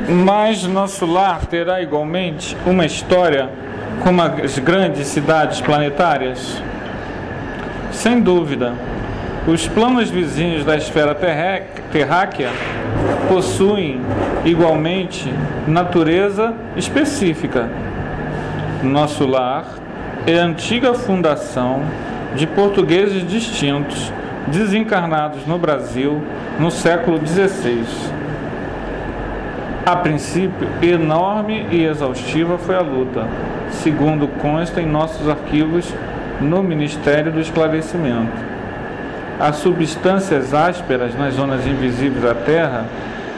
Mas nosso lar terá igualmente uma história como as grandes cidades planetárias? Sem dúvida, os planos vizinhos da esfera terráquea possuem igualmente natureza específica. Nosso lar é a antiga fundação de portugueses distintos, desencarnados no Brasil no século XVI. A princípio, enorme e exaustiva foi a luta, segundo consta em nossos arquivos no Ministério do Esclarecimento. Há substâncias ásperas nas zonas invisíveis da Terra,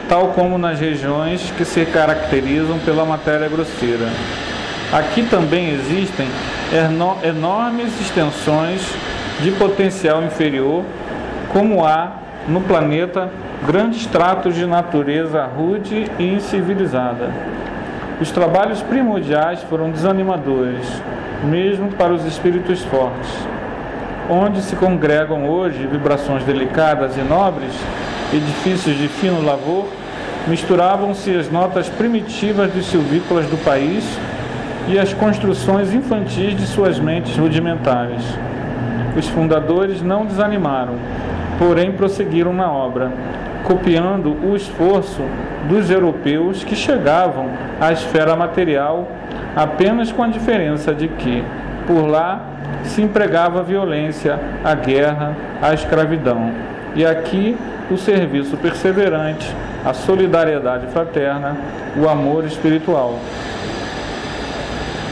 tal como nas regiões que se caracterizam pela matéria grosseira. Aqui também existem enormes extensões de potencial inferior, como há no planeta grandes tratos de natureza rude e incivilizada. Os trabalhos primordiais foram desanimadores, mesmo para os espíritos fortes. Onde se congregam hoje vibrações delicadas e nobres, edifícios de fino lavor, misturavam-se as notas primitivas dos silvícolas do país e as construções infantis de suas mentes rudimentares. Os fundadores não desanimaram, porém prosseguiram na obra, copiando o esforço dos europeus que chegavam à esfera material apenas com a diferença de que, por lá, se empregava a violência, a guerra, a escravidão. E aqui, o serviço perseverante, a solidariedade fraterna, o amor espiritual.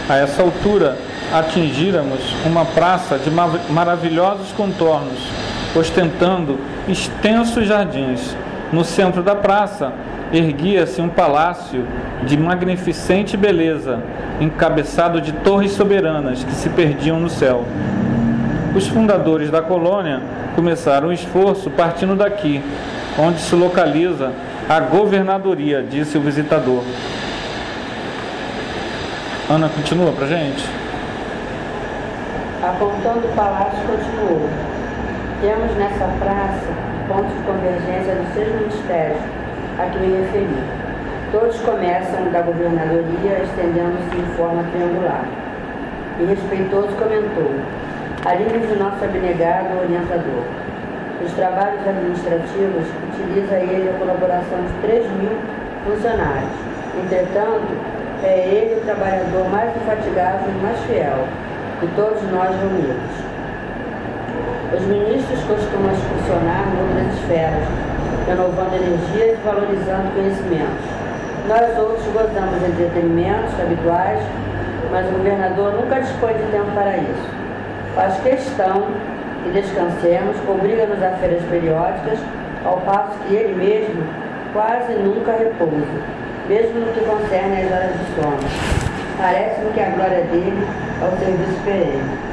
A essa altura, atingíramos uma praça de maravilhosos contornos, ostentando extensos jardins. No centro da praça, erguia-se um palácio de magnificente beleza, encabeçado de torres soberanas que se perdiam no céu. Os fundadores da colônia começaram o esforço partindo daqui, onde se localiza a governadoria, disse o visitador. Ana, continua pra gente. Apontando o palácio, continuou. Temos nessa praça pontos de convergência dos 6 ministérios a que me referi. Todos começam da governadoria, estendendo-se em forma triangular. E respeitoso comentou: alívio de nosso abnegado orientador. Nos trabalhos administrativos, utiliza ele a colaboração de 3.000 funcionários. Entretanto, é ele o trabalhador mais infatigável e mais fiel de todos nós reunidos. Os ministros costumam excursionar em outras esferas, renovando energias e valorizando conhecimentos. Nós outros gozamos de entretenimentos habituais, mas o governador nunca dispõe de tempo para isso. Faz questão que descansemos, obriga-nos a feiras periódicas, ao passo que ele mesmo quase nunca repousa, mesmo no que concerne às horas de sono. Parece-me que a glória dele é o serviço perene.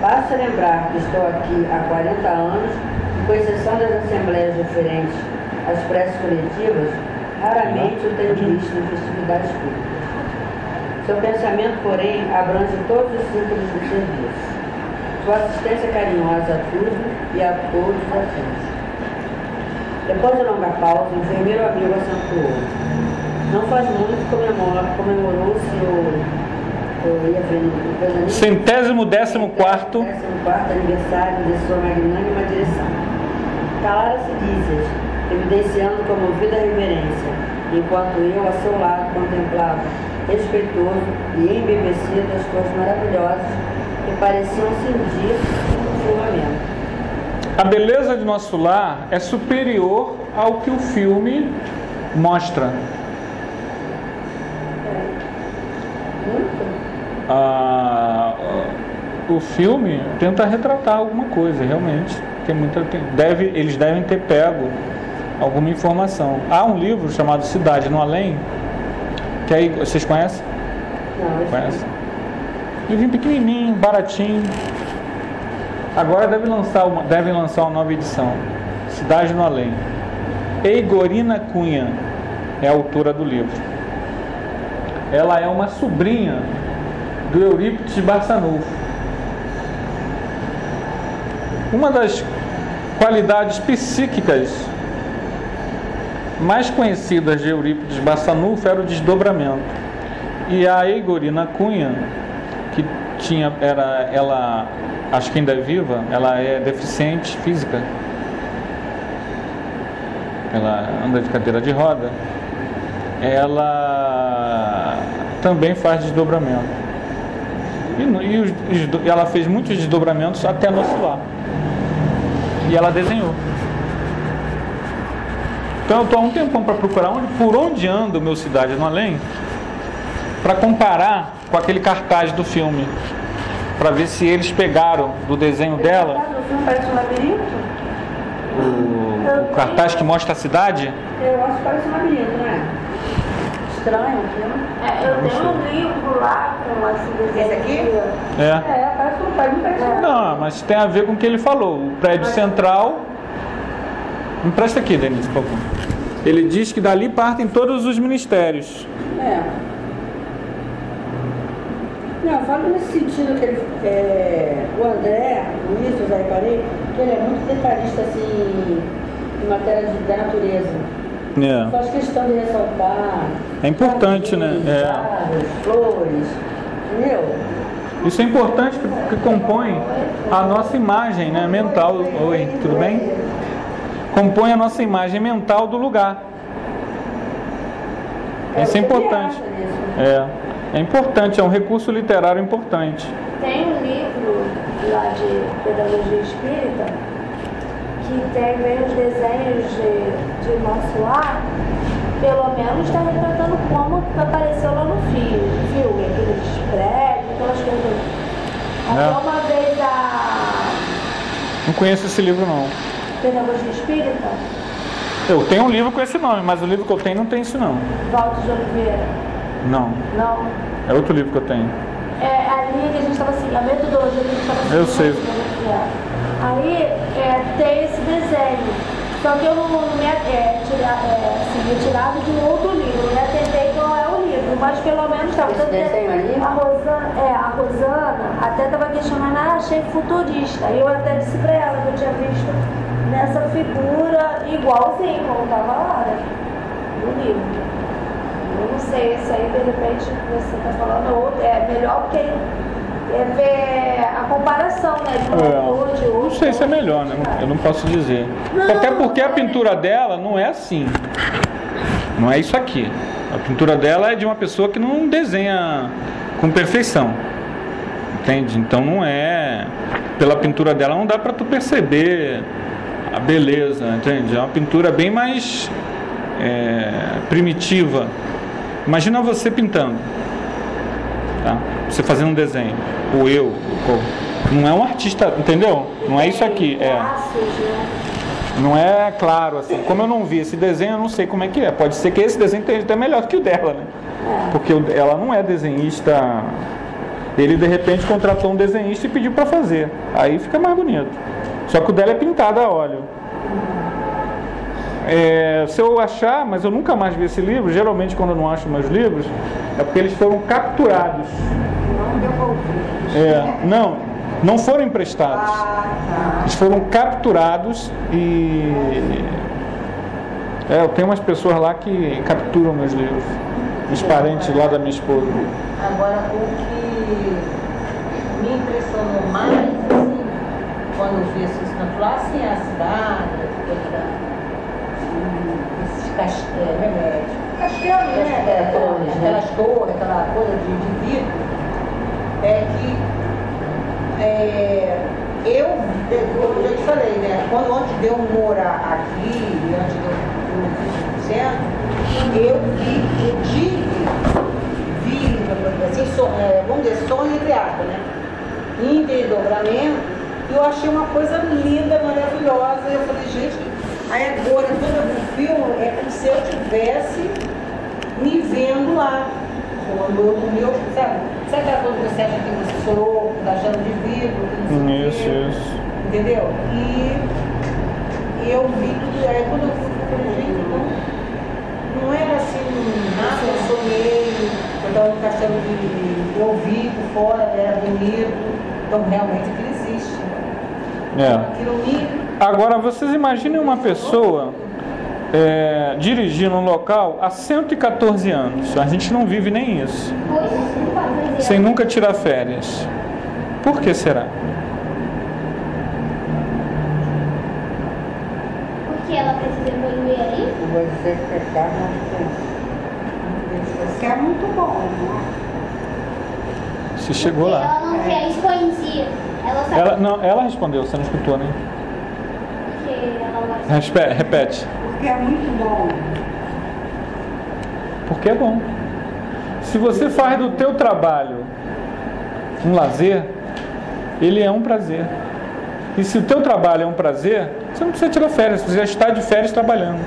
Basta lembrar que estou aqui há 40 anos e, com exceção das assembleias referentes às preces coletivas, raramente o tenho visto em festividades públicas. Seu pensamento, porém, abrange todos os círculos do serviço. Sua assistência carinhosa a tudo e a todos afins. Depois de longa pausa, o enfermeiro amigo acentuou: não faz muito comemorou-se o 114º aniversário de sua magnânima direção. Calara-se Lísias, evidenciando comovida reverência, enquanto eu a seu lado contemplava, respeitoso e embebecido, as cores maravilhosas que pareciam cindir o firmamento. A beleza de nosso lar é superior ao que o filme mostra. O filme tenta retratar alguma coisa, realmente. Eles devem ter pego alguma informação. Há um livro chamado Cidade no Além, que aí vocês conhecem? Não, conhecem? Livrinho pequenininho, baratinho. Agora devem lançar uma nova edição. Cidade no Além. Eigorina Cunha é a autora do livro. Ela é uma sobrinha do Eurípides Barçanufo. Uma das qualidades psíquicas mais conhecidas de Eurípides Barçanufo era o desdobramento. E a Eigorina Cunha, que ela acho que ainda é viva, ela é deficiente física, ela anda de cadeira de roda, ela também faz desdobramento. E ela fez muitos desdobramentos até no celular. E ela desenhou. Então eu estou há um tempão para procurar por onde anda o meu Cidade no Além, para comparar com aquele cartaz do filme, para ver se eles pegaram do desenho dela. O filme parece um labirinto? O cartaz que mostra a cidade? Eu acho que parece um labirinto, não é? Estranho o filme. Eu tenho um livro lá com Esse aqui? Parece um prédio. Não, mas tem a ver com o que ele falou. O prédio central. Empresta aqui, Denise, por favor. Ele diz que dali partem todos os ministérios. Não, falo nesse sentido que ele, o André, o ministro, já reparei, que ele é muito detalhista assim, em matéria da natureza. Faz questão de ressaltar. É importante, né? Árvores, flores, entendeu? Isso é importante porque compõe a nossa imagem, né, mental. Oi, tudo bem? Compõe a nossa imagem mental do lugar. Isso é importante. É importante, é um recurso literário importante. Tem um livro lá de Pedagogia Espírita que tem os desenhos de nosso lar, pelo menos está retratando como apareceu lá no filme, aqueles prédios, aquelas coisas. Até uma vez Não conheço esse livro não. Pedagogia Espírita? Eu tenho um livro com esse nome, mas o livro que eu tenho não tem isso não. Walter de Oliveira? Não. Não? É outro livro que eu tenho. Ali que a gente estava assim, a metodologia que a gente estava assim. Eu sei. Aí tem esse desenho. Só que eu não retirado de um outro livro, né? Tentei qual é o livro, mas pelo menos estava esse desenho ali? A Rosana até estava questionando, achei futurista. E eu até disse para ela que eu tinha visto nessa figura igualzinho, como estava lá, né? No livro. Eu não sei, esse aí de repente você está falando outro, é melhor porque ver a comparação, né? De um autor, de outro. Não sei se é melhor, né? Eu não posso dizer. Até porque a pintura dela não é assim. Não é isso aqui. A pintura dela é de uma pessoa que não desenha com perfeição. Entende? Então não é. Pela pintura dela não dá para tu perceber a beleza, entende? É uma pintura bem mais primitiva. Imagina você pintando, tá? Você fazendo um desenho, não é um artista, entendeu? Não é isso aqui, não é claro assim. Como eu não vi esse desenho, eu não sei como é que é. Pode ser que esse desenho esteja até melhor do que o dela, né? Porque ela não é desenhista. Ele de repente contratou um desenhista e pediu para fazer. Aí fica mais bonito. Só que o dela é pintado a óleo. Se eu achar, mas eu nunca mais vi esse livro, geralmente quando eu não acho meus livros, é porque eles foram capturados. Não foram emprestados. Eles foram capturados e... eu tenho umas pessoas lá que capturam meus livros. Os parentes lá da minha esposa. Agora, o que me impressionou mais, assim, quando eu vi isso na Flá, assim, a cidade, esses castelos, né? Aquelas torres, aquela coisa de vidro, eu já te falei, né? Antes de eu morar aqui, antes de eu vir no centro, eu vi, assim, vamos dizer, sonho entre aspas, né? Em desdobramento, e eu achei uma coisa linda, maravilhosa. Eu falei, gente, aí agora todo o filme é como se eu estivesse me vendo lá. O meu, sabe aquela coisa que você acha que você chorou, achando de vidro? Isso. Entendeu? E eu vi tudo, quando eu falei, gente, não era assim, nada, eu sonhei, eu estava no castelo eu vi por fora, era bonito, então realmente aquilo existe. Agora vocês imaginem uma pessoa dirigir num local há 114 anos. A gente não vive nem isso. Sem nunca tirar férias. Por que será? Porque ela precisa evoluir ali? Você ficar que é muito bom, né? Se chegou Porque lá. ela não quer expandir. Ela só Ela respondeu, você não escutou, né? porque ela gosta. Repete. Porque é muito bom. Porque é bom. Se você faz do teu trabalho um lazer, ele é um prazer. E se o teu trabalho é um prazer, você não precisa tirar férias, você já está de férias trabalhando.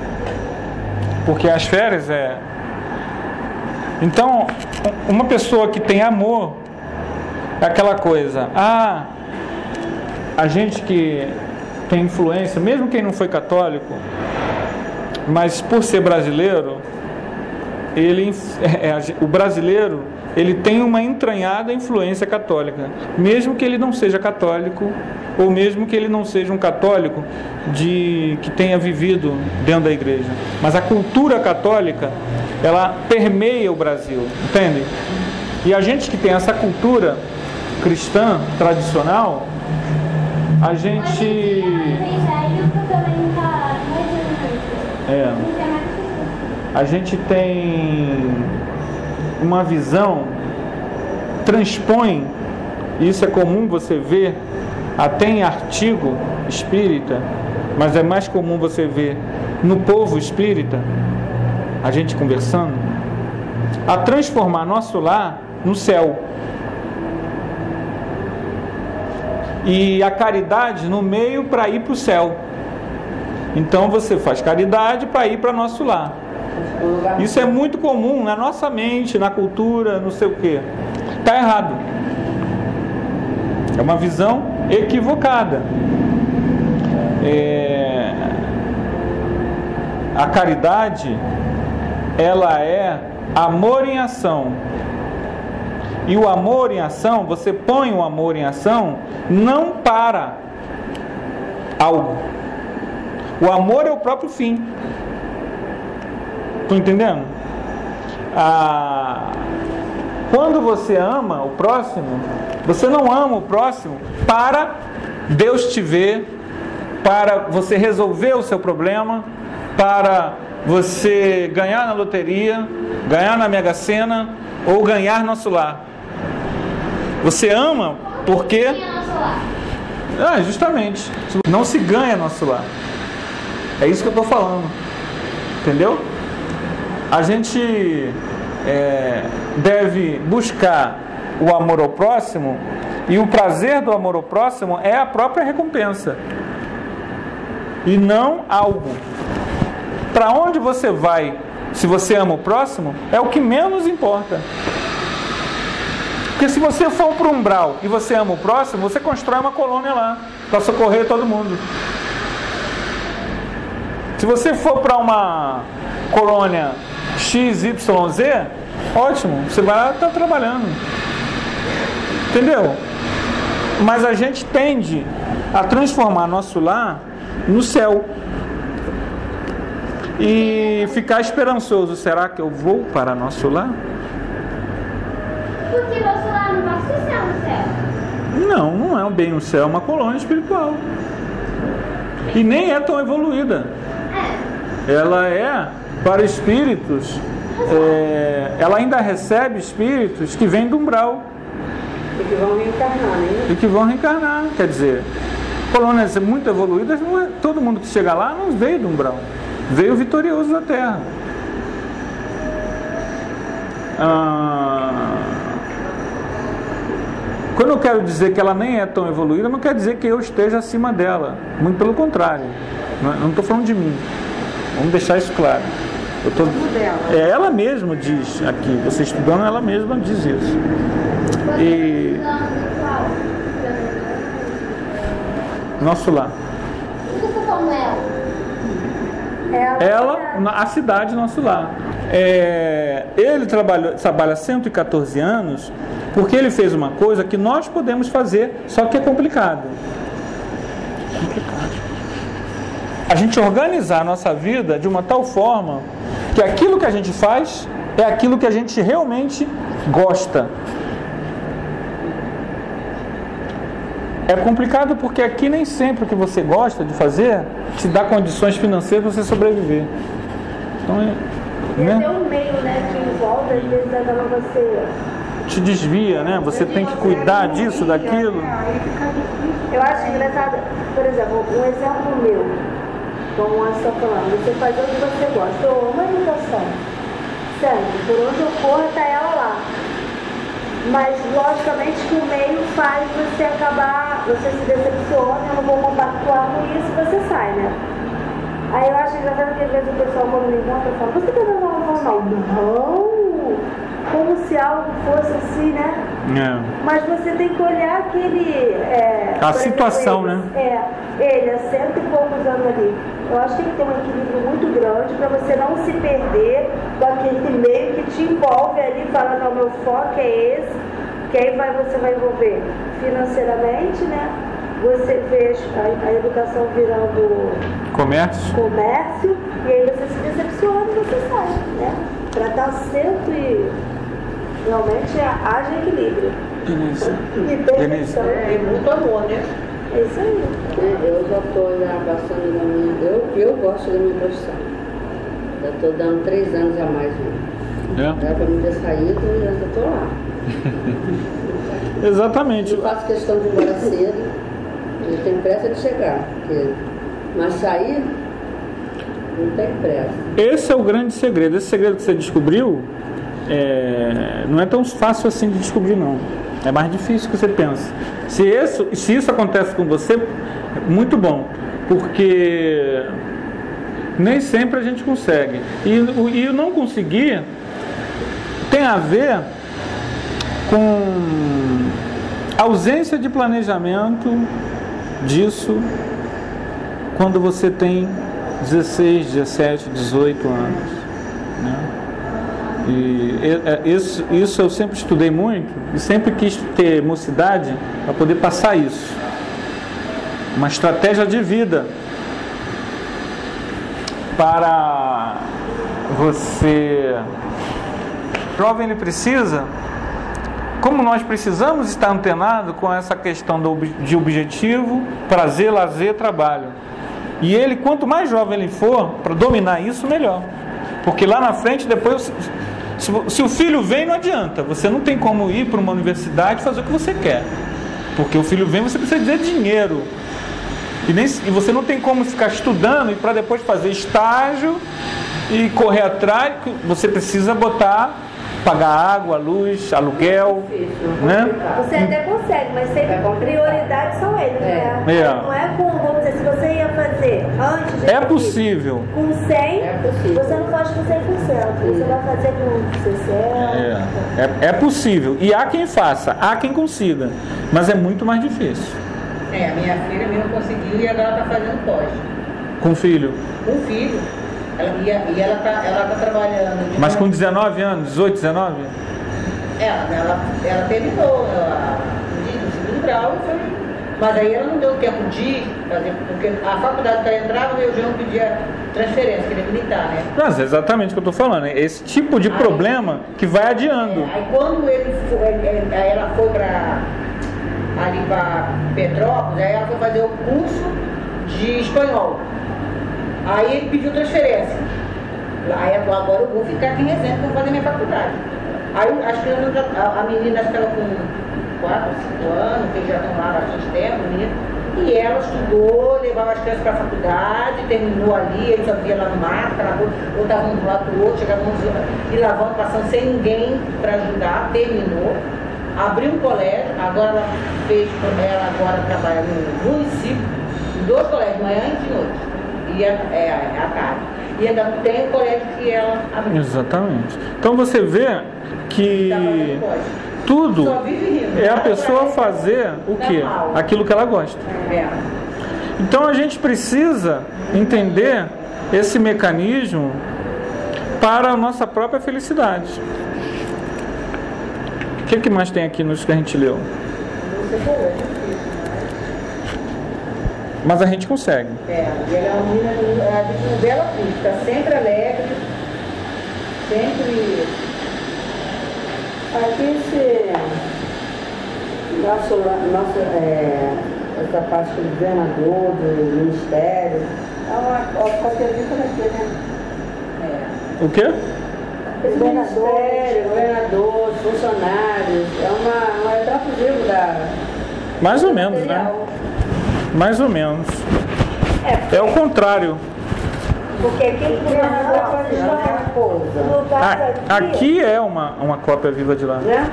Porque as férias Então, uma pessoa que tem amor é aquela coisa, a gente que tem influência, mesmo quem não foi católico, mas por ser brasileiro, o brasileiro, ele tem uma entranhada influência católica, mesmo que ele não seja católico, ou mesmo que ele não seja um católico que tenha vivido dentro da igreja. Mas a cultura católica, ela permeia o Brasil, entende? E a gente que tem essa cultura cristã, tradicional, a gente... A gente tem uma visão, transpõe, e isso é comum você ver até em artigo espírita, mas é mais comum você ver no povo espírita, a gente conversando, a transformar nosso lar no céu. E a caridade no meio para ir para o céu. Então você faz caridade para ir para nosso lar. Isso é muito comum na nossa mente, na cultura, não sei o quê. Está errado. É uma visão equivocada. A caridade, ela é amor em ação. E o amor em ação, você põe o amor em ação não para algo. O amor é o próprio fim. Estão entendendo? Quando você ama o próximo, você não ama o próximo para Deus te ver, para você resolver o seu problema, para você ganhar na loteria, ganhar na Mega Sena ou ganhar nosso lar. Você ama porque... justamente, não se ganha nosso lar. É isso que eu estou falando. Entendeu? A gente deve buscar o amor ao próximo, e o prazer do amor ao próximo é a própria recompensa e não algo. Para onde você vai, se você ama o próximo, é o que menos importa. Porque se você for para o umbral e você ama o próximo, você constrói uma colônia lá para socorrer todo mundo. Se você for para uma colônia XYZ, ótimo, você vai lá estar trabalhando. Entendeu? Mas a gente tende a transformar nosso lar no céu e ficar esperançoso. Será que eu vou para nosso lar? Porque nosso lar não vai ser céu no céu. Não é bem no céu, é uma colônia espiritual. E nem é tão evoluída. Ela é para espíritos, ela ainda recebe espíritos que vêm do umbral. E que vão reencarnar, né? E que vão reencarnar, quer dizer, colônias muito evoluídas, não é, todo mundo que chega lá não veio do umbral, veio vitorioso da Terra. Quando eu quero dizer que ela nem é tão evoluída, não quer dizer que eu esteja acima dela, muito pelo contrário, não estou falando de mim, vamos deixar isso claro. Ela mesma diz aqui, você estudando, ela mesma diz isso. E nosso lar. Como ela, a cidade, nosso lar. Ele trabalha 114 anos porque ele fez uma coisa que nós podemos fazer, só que é complicado. a gente organizar a nossa vida de uma tal forma que aquilo que a gente faz é aquilo que a gente realmente gosta. É complicado porque aqui nem sempre o que você gosta de fazer te dá condições financeiras para você sobreviver. Então, né? Tem um meio, né, que envolve, às vezes acaba você... te desvia, né? Você tem que cuidar disso, daquilo. Eu acho engraçado, por exemplo, um exemplo meu, como você está falando, você faz o que você gosta. Eu amo a educação. Sempre, por onde eu corro, está ela lá. Mas, logicamente, que o meio faz você acabar, você se decepciona, eu não vou compactuar com isso, você sai, né? Aí eu acho engraçado que às vezes o pessoal, quando me encontra, fala, você está dando aula normal? Não! Como se algo fosse assim, né? É. Mas você tem que olhar aquele... a situação, exemplo, né? Ele há 100 e poucos anos ali. Eu acho que tem que ter um equilíbrio muito grande para você não se perder com aquele meio que te envolve ali, fala, não, meu foco é esse, que aí você vai envolver financeiramente, né? Você vê a educação virando comércio, e aí você se decepciona e você sai, né? Para estar certo e realmente haja equilíbrio. Denise. É muito amor, né? É isso aí. Eu já estou passando da minha... Eu gosto da minha profissão. Já estou dando 3 anos a mais. Né? Era para me ter saído e eu estou lá. Exatamente. Eu faço questão de ir embora cedo. Eu tenho pressa de chegar. Mas sair, não tem pressa. Esse é o grande segredo. Esse segredo que você descobriu não é tão fácil assim de descobrir, não. É mais difícil que você pensa. Se isso acontece com você, muito bom. Porque nem sempre a gente consegue. E o não conseguir tem a ver com ausência de planejamento disso quando você tem 16, 17, 18 anos, né? E isso eu sempre estudei muito e sempre quis ter mocidade para poder passar isso. Uma estratégia de vida para você. O jovem, ele precisa, como nós precisamos estar antenado com essa questão de objetivo, prazer, lazer, trabalho. E ele, quanto mais jovem ele for, para dominar isso, melhor. Porque lá na frente, depois, se o filho vem, não adianta. Você não tem como ir para uma universidade e fazer o que você quer. Porque o filho vem, você precisa de dinheiro. E você não tem como ficar estudando e para depois fazer estágio e correr atrás. Você precisa pagar água, luz, aluguel, né? Você até consegue, mas sempre prioridade são eles, né? Não é com, vamos dizer, se você ia fazer antes de... É possível. Com 100, você não faz com 100%, você vai fazer com 60%. É possível, e há quem faça, há quem consiga, mas é muito mais difícil. A minha filha mesmo conseguiu e agora ela está fazendo pós. Com filho? Com filho. Ela tá trabalhando. Mas com 19 anos, 18, 19? Ela terminou o segundo grau, mas aí ela não deu tempo de fazer, porque a faculdade para entrar, o João pedia transferência, queria militar, né? Mas é exatamente o que eu estou falando, é esse tipo de problema que vai adiando. Aí quando ela foi ali para Petrópolis, aí ela foi fazer o curso de espanhol. Aí ele pediu transferência. Aí agora eu vou ficar aqui em Resende, vou fazer minha faculdade. Aí as crianças, a menina estava com 4, 5 anos, que já estão lá há bastante tempo, menina, e ela estudou, levava as crianças para a faculdade, terminou ali, ele só via lá no mato, ou estava um do lado do outro, chegava e lavando, passando sem ninguém para ajudar, terminou, abriu um colégio, agora ela agora trabalha no município, em 2 colégios, de manhã e de noite. E a tarde. E ainda tem o colégio que ela abriu. Exatamente. Então você vê que tudo é a pessoa fazer o quê? Aquilo que ela gosta. Então a gente precisa entender esse mecanismo para a nossa própria felicidade. O que mais tem aqui nos que a gente leu? Mas a gente consegue. E ela é uma menina, a gente não vê ela fica sempre alegre, sempre. Aqui essa parte do governador, do ministério, é uma cópia viva daqui, né? O quê? Esse ministério, governador, funcionários, é uma etapa viva da... Mais ou menos, né? Mais ou menos. É o contrário. Porque aquele governador faz aquela coisa. No caso Aqui é uma cópia viva de lá. Né?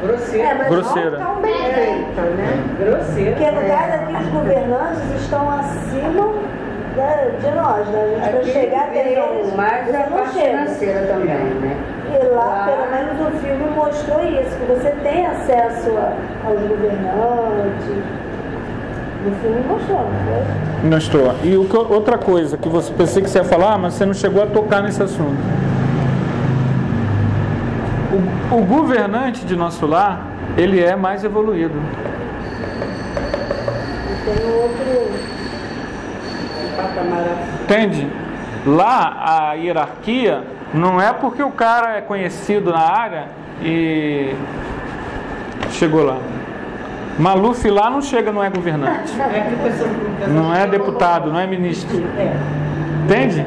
Grosseira. mas Grosseira. não tão bem feita, né? Grosseira. Porque no caso aqui os governantes estão acima de nós, né? A gente vai chegar até eles, mais a você não parte chega. financeira também, né? E lá, pelo menos o filme mostrou isso, que você tem acesso aos governantes. No filme mostrou, não foi? Mostrou. E outra coisa que você pensei que você ia falar, mas você não chegou a tocar nesse assunto. O governante de nosso lar, ele é mais evoluído. E tem outro Patamar. Entende? Lá a hierarquia não é porque o cara é conhecido na área e chegou lá. Maluf lá não chega, não é governante. Não é deputado, não é ministro. Entende?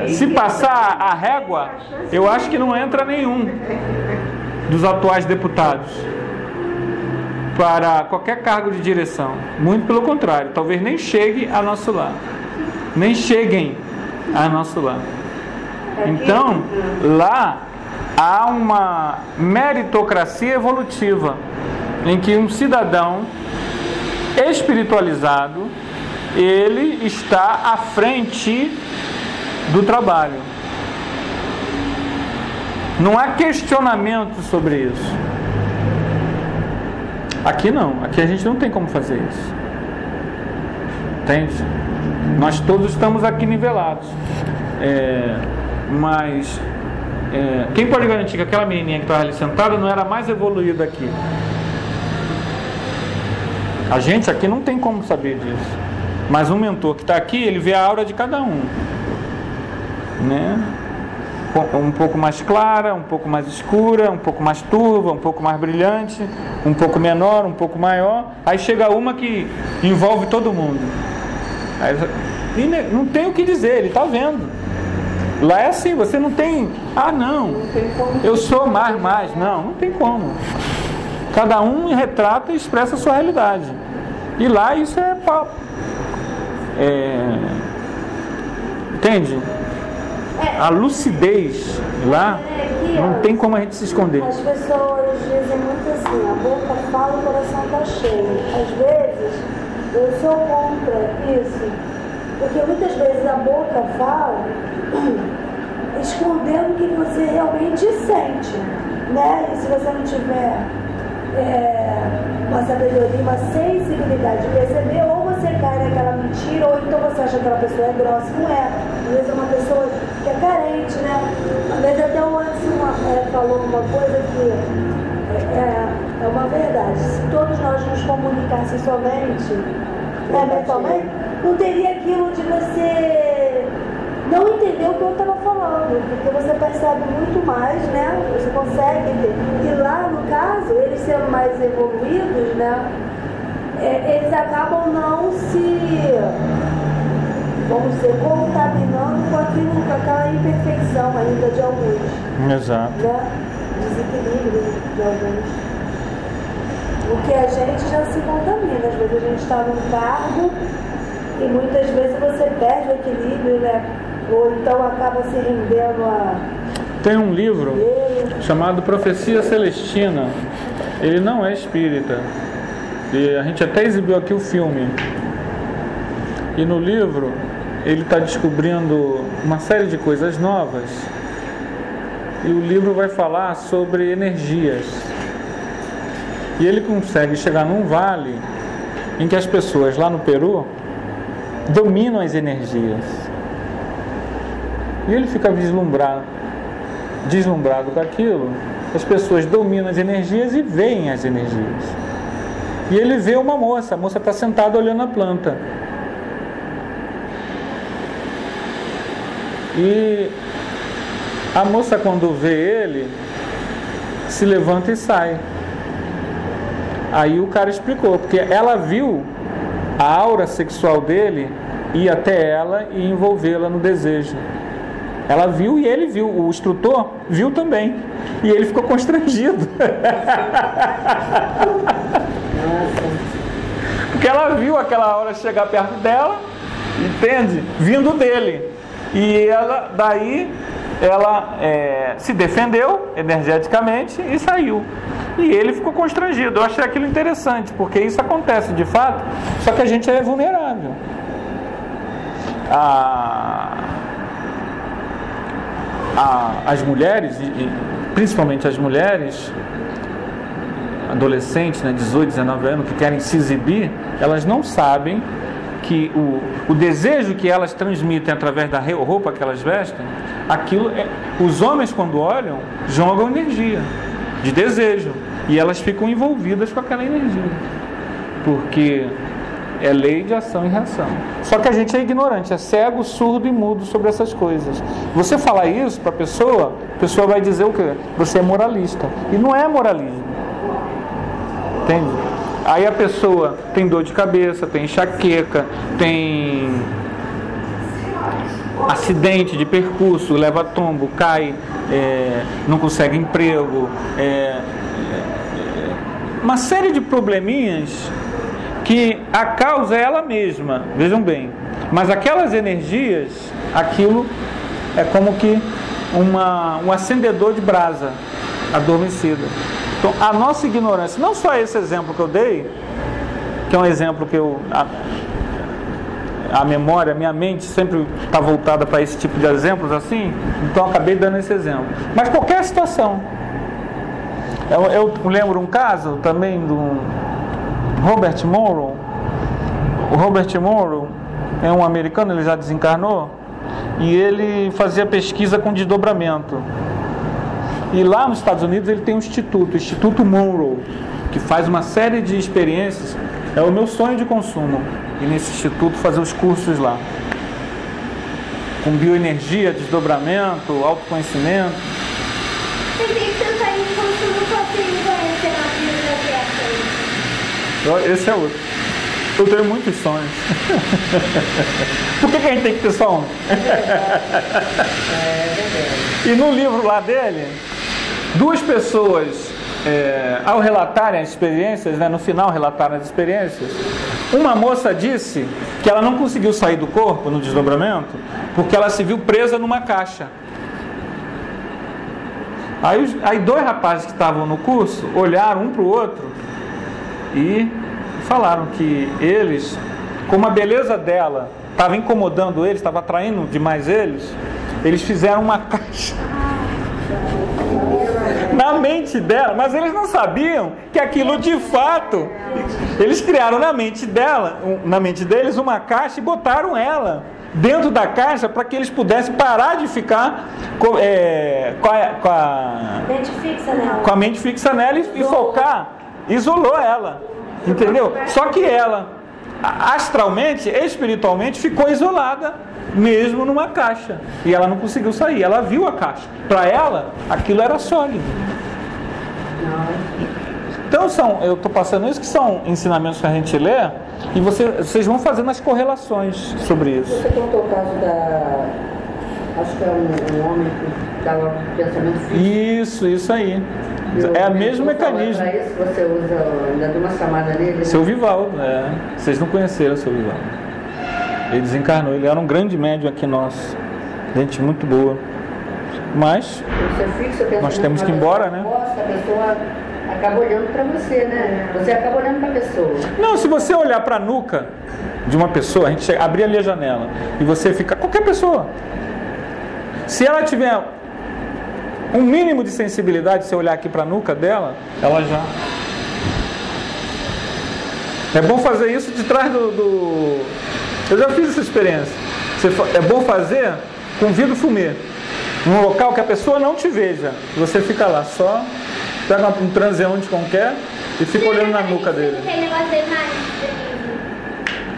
Se passar a régua, eu acho que não entra nenhum dos atuais deputados para qualquer cargo de direção. Muito pelo contrário, talvez nem chegue a nosso lar. Nem cheguem a nosso lar. Então, lá há uma meritocracia evolutiva, em que um cidadão espiritualizado, ele está à frente do trabalho. Não há questionamento sobre isso. Aqui não, aqui a gente não tem como fazer isso. Entende? Nós todos estamos aqui nivelados. Mas quem pode garantir que aquela menininha que estava ali sentada não era mais evoluída aqui? A gente aqui não tem como saber disso. Mas um mentor que está aqui, ele vê a aura de cada um, né? Um pouco mais clara, um pouco mais escura, um pouco mais turva, um pouco mais brilhante, um pouco menor, um pouco maior. Aí chega uma que envolve todo mundo. Aí, não tem o que dizer, ele está vendo. Lá é assim, você não tem... não, eu sou mais. Não tem como. Cada um retrata e expressa a sua realidade. E lá isso é papo. Entende? A lucidez lá não tem como a gente se esconder. As pessoas dizem muito assim, a boca fala, o coração está cheio. Às vezes, eu sou contra isso, porque muitas vezes a boca fala escondendo o que você realmente sente, né? E se você não tiver uma sabedoria, uma sensibilidade de perceber, ou você cai naquela mentira, ou então você acha que aquela pessoa é grossa. Não é. Às vezes é uma pessoa que é carente, né? Às vezes até o Anderson falou uma coisa que é uma verdade. Se todos nós nos comunicassem somente mentalmente, não teria aquilo de você não entender o que eu estava falando, porque você percebe muito mais, né? Você consegue entender. E lá, no caso, eles sendo mais evoluídos, né? Eles acabam não se, vamos dizer, contaminando com aquela imperfeição ainda de alguns. Exato. Né? Desequilíbrio de alguns. Porque a gente já se contamina. Às vezes a gente está num cargo e muitas vezes você perde o equilíbrio, né? Ou então acaba se rendendo a... Tem um livro chamado Profecia Celestina. Ele não é espírita. E a gente até exibiu aqui o filme. E no livro ele está descobrindo uma série de coisas novas. E o livro vai falar sobre energias. E ele consegue chegar num vale em que as pessoas lá no Peru dominam as energias. E ele fica deslumbrado com aquilo. As pessoas dominam as energias e veem as energias. E ele vê uma moça, a moça está sentada olhando a planta. E a moça, quando vê ele, se levanta e sai. Aí o cara explicou, porque ela viu a aura sexual dele ir até ela e envolvê-la no desejo. Ela viu e ele viu, o instrutor viu também. E ele ficou constrangido. Porque ela viu aquela aura chegar perto dela, entende? Vindo dele. E ela, daí, ela se defendeu energeticamente e saiu. E ele ficou constrangido. Eu achei aquilo interessante, porque isso acontece de fato, só que a gente é vulnerável. As mulheres, principalmente as mulheres adolescentes, né, 18, 19 anos, que querem se exibir, elas não sabem que o desejo que elas transmitem através da roupa que elas vestem, aquilo os homens, quando olham, jogam energia de desejo e elas ficam envolvidas com aquela energia, porque é lei de ação e reação. Só que a gente é ignorante, é cego, surdo e mudo sobre essas coisas. Você falar isso para a pessoa vai dizer o quê? Você é moralista. E não é moralismo. Entende? Aí a pessoa tem dor de cabeça, tem enxaqueca, tem acidente de percurso, leva tombo, cai, não consegue emprego, uma série de probleminhas que a causa é ela mesma, vejam bem. Mas aquelas energias, aquilo é como que um acendedor de brasa adormecida. Então, a nossa ignorância, não só esse exemplo que eu dei, que é um exemplo que a memória, a minha mente sempre está voltada para esse tipo de exemplos assim, então eu acabei dando esse exemplo. Mas qualquer situação. Eu lembro um caso também do Robert Monroe. O Robert Monroe é um americano, ele já desencarnou, e ele fazia pesquisa com desdobramento. E lá nos Estados Unidos ele tem um instituto, o Instituto Monroe, que faz uma série de experiências. É o meu sonho de consumo, ir nesse instituto fazer os cursos lá, com bioenergia, desdobramento, autoconhecimento. Esse é outro. Eu tenho muitos sonhos. Por que a gente tem que ter só um? E no livro lá dele, duas pessoas, ao relatarem as experiências, né, no final relataram as experiências, uma moça disse que ela não conseguiu sair do corpo no desdobramento porque ela se viu presa numa caixa. Aí dois rapazes que estavam no curso olharam um para o outro e falaram que eles, como a beleza dela estava incomodando eles, estava atraindo demais eles fizeram uma caixa na mente dela, mas eles não sabiam que aquilo de fato, eles criaram na mente deles uma caixa e botaram ela dentro da caixa para que eles pudessem parar de ficar com a mente fixa nela e focar, isolou ela, entendeu? Só que ela astralmente, espiritualmente ficou isolada mesmo numa caixa e ela não conseguiu sair, ela viu a caixa, para ela aquilo era sólido. Então eu estou passando isso, que são ensinamentos que a gente lê e vocês vão fazendo as correlações sobre isso. Você contou o caso acho que é um homem que dava pensamento fixo. Isso aí. É o mesmo mecanismo. Para isso você usa, ainda deu uma chamada nele. Seu Vivaldo, vocês não conheceram o seu Vivaldo. Ele desencarnou, ele era um grande médium aqui nosso. Gente muito boa. Mas nós temos que ir embora, né? A pessoa acaba olhando para você, né? Você acaba olhando para a pessoa. Não, se você olhar para a nuca de uma pessoa, a gente abrir ali a janela e você fica, qualquer pessoa, se ela tiver um mínimo de sensibilidade, se eu olhar aqui para a nuca dela, ela já... É bom fazer isso de trás do... Eu já fiz essa experiência. É bom fazer com vidro fumê, num local que a pessoa não te veja. Você fica lá só, pega um transeunte qualquer e fica olhando na nuca dele. Aquele negócio da imagem,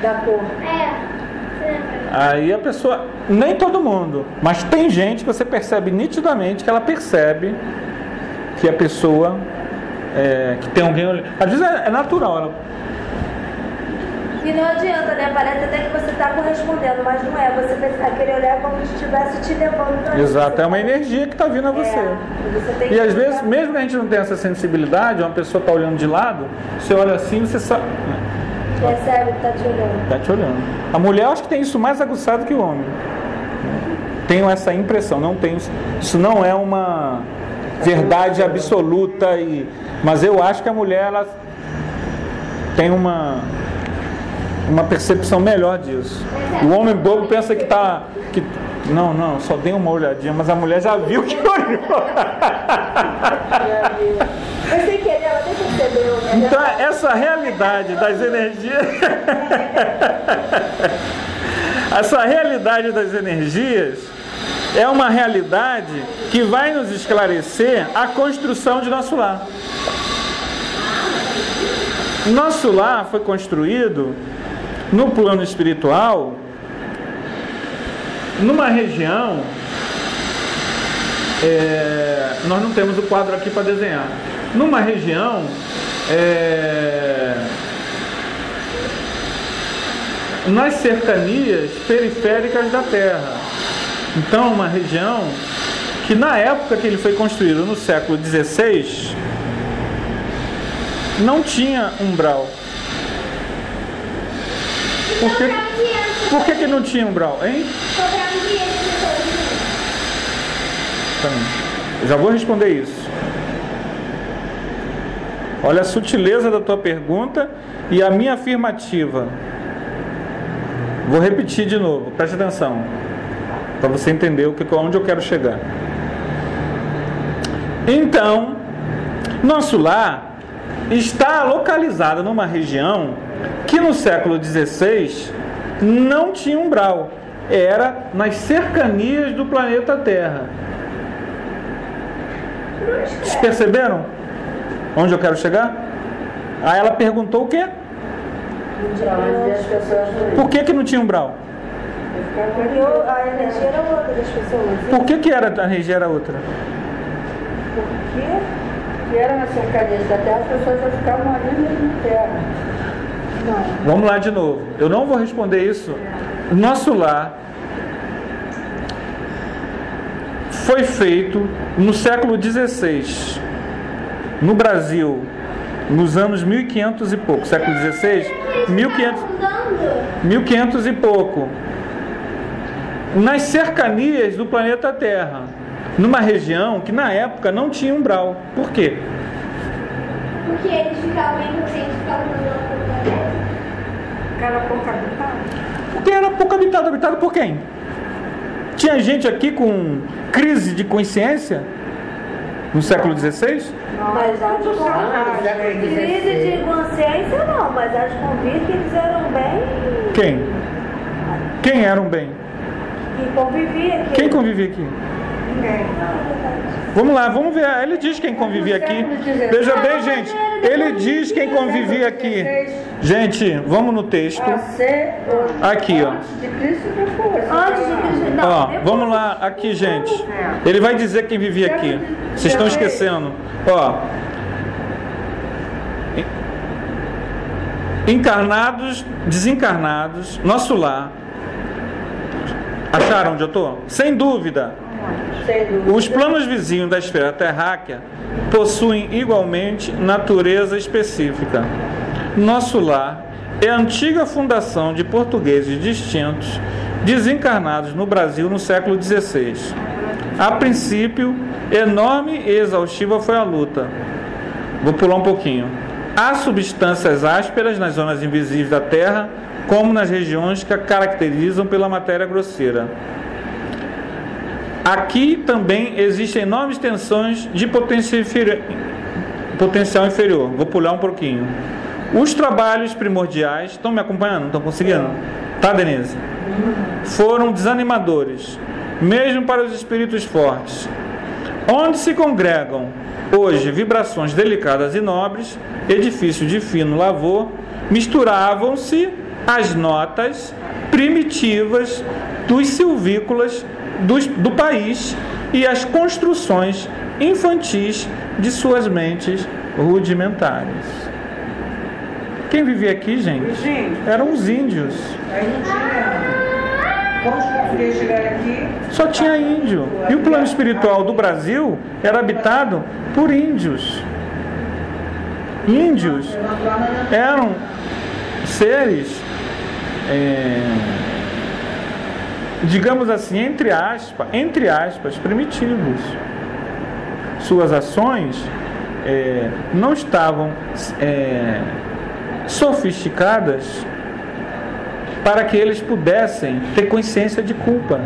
Da cor. você lembra? Aí a pessoa, nem todo mundo, mas tem gente que você percebe nitidamente que ela percebe que a pessoa, que tem alguém olhando. Às vezes é natural, ela, E não adianta, né? Parece até que você está correspondendo, mas não é. Você pensa, aquele olhar é como se estivesse te levando para exato, é uma energia que está vindo a você. Você tem E às que vezes, mesmo que a gente não tenha essa sensibilidade, uma pessoa está olhando de lado, você olha assim, você sabe. percebe que está te olhando. Está te olhando. A mulher, eu acho que tem isso mais aguçado que o homem. Tenho essa impressão, não tenho. Isso não é uma verdade absoluta, mas eu acho que a mulher, ela tem uma percepção melhor disso. O homem bobo pensa que está. Não, só dei uma olhadinha, mas a mulher já viu que olhou. Mas sem querer, ela nem percebeu, né? Então, essa realidade das energias. Essa realidade das energias é uma realidade que vai nos esclarecer a construção de nosso lar. Nosso lar foi construído no plano espiritual, numa região, nós não temos o quadro aqui para desenhar, numa região nas cercanias periféricas da Terra. Então, uma região que na época que ele foi construído, no século XVI, não tinha umbral. Por que não tinha umbral, hein? Já vou responder isso. Olha a sutileza da tua pergunta e a minha afirmativa. Vou repetir de novo, preste atenção, para você entender onde eu quero chegar. Então, nosso lar está localizado numa região que no século XVI não tinha umbral, era nas cercanias do planeta Terra. Vocês perceberam onde eu quero chegar? Aí ela perguntou o quê? Por que não tinha umbral? Porque a energia era outra das pessoas. Por que a energia era outra? Porque era na cercania da Terra, as pessoas já ficavam ali mesmo na Terra. Não. Vamos lá de novo. Eu não vou responder isso. Nosso lar foi feito no século XVI, no Brasil, nos anos 1500 e pouco. Século XVI, 1500 e pouco. Nas cercanias do planeta Terra, numa região que na época não tinha umbral. Por quê? Porque eles ficavam inconscientes, ficavam andando pelo planeta. Era pouco habitado. Porque era pouco habitado. Habitado por quem? Tinha gente aqui com crise de consciência no século XVI? Mas a crise de consciência não, mas as convir que eles eram bem. Quem eram bem? Que convivia aqui. Quem convivia aqui? Ninguém. Vamos lá, vamos ver. Ele diz quem convivia aqui. Veja bem, gente. Ele diz quem convivia aqui. Gente, vamos no texto. Aqui, ó. Antes de Cristo depois. Antes de Cristo, não. Ó, Depois. vamos lá, aqui, gente. Ele vai dizer quem vivia aqui. Vocês estão esquecendo. Ó. Encarnados, desencarnados, nosso lar. Acharam onde eu estou? Sem dúvida. Os planos vizinhos da esfera terráquea possuem igualmente natureza específica. Nosso lar é a antiga fundação de portugueses distintos, desencarnados no Brasil no século XVI. A princípio, enorme e exaustiva foi a luta. Vou pular um pouquinho. Há substâncias ásperas nas zonas invisíveis da Terra, como nas regiões que a caracterizam pela matéria grosseira. Aqui também existem enormes tensões de potencial inferior. Vou pular um pouquinho. Os trabalhos primordiais, estão me acompanhando? Estão conseguindo? Tá, Denise? Foram desanimadores, mesmo para os espíritos fortes. Onde se congregam hoje vibrações delicadas e nobres, edifícios de fino lavor, misturavam-se as notas primitivas dos silvícolas do país e as construções infantis de suas mentes rudimentares. Quem vivia aqui, gente? Eram os índios. Aí não tinha. Quando os portugueses chegaram aqui, só tinha índio. E o plano espiritual do Brasil era habitado por índios. Índios eram seres, digamos assim, entre aspas, primitivos. Suas ações não estavam sofisticadas para que eles pudessem ter consciência de culpa.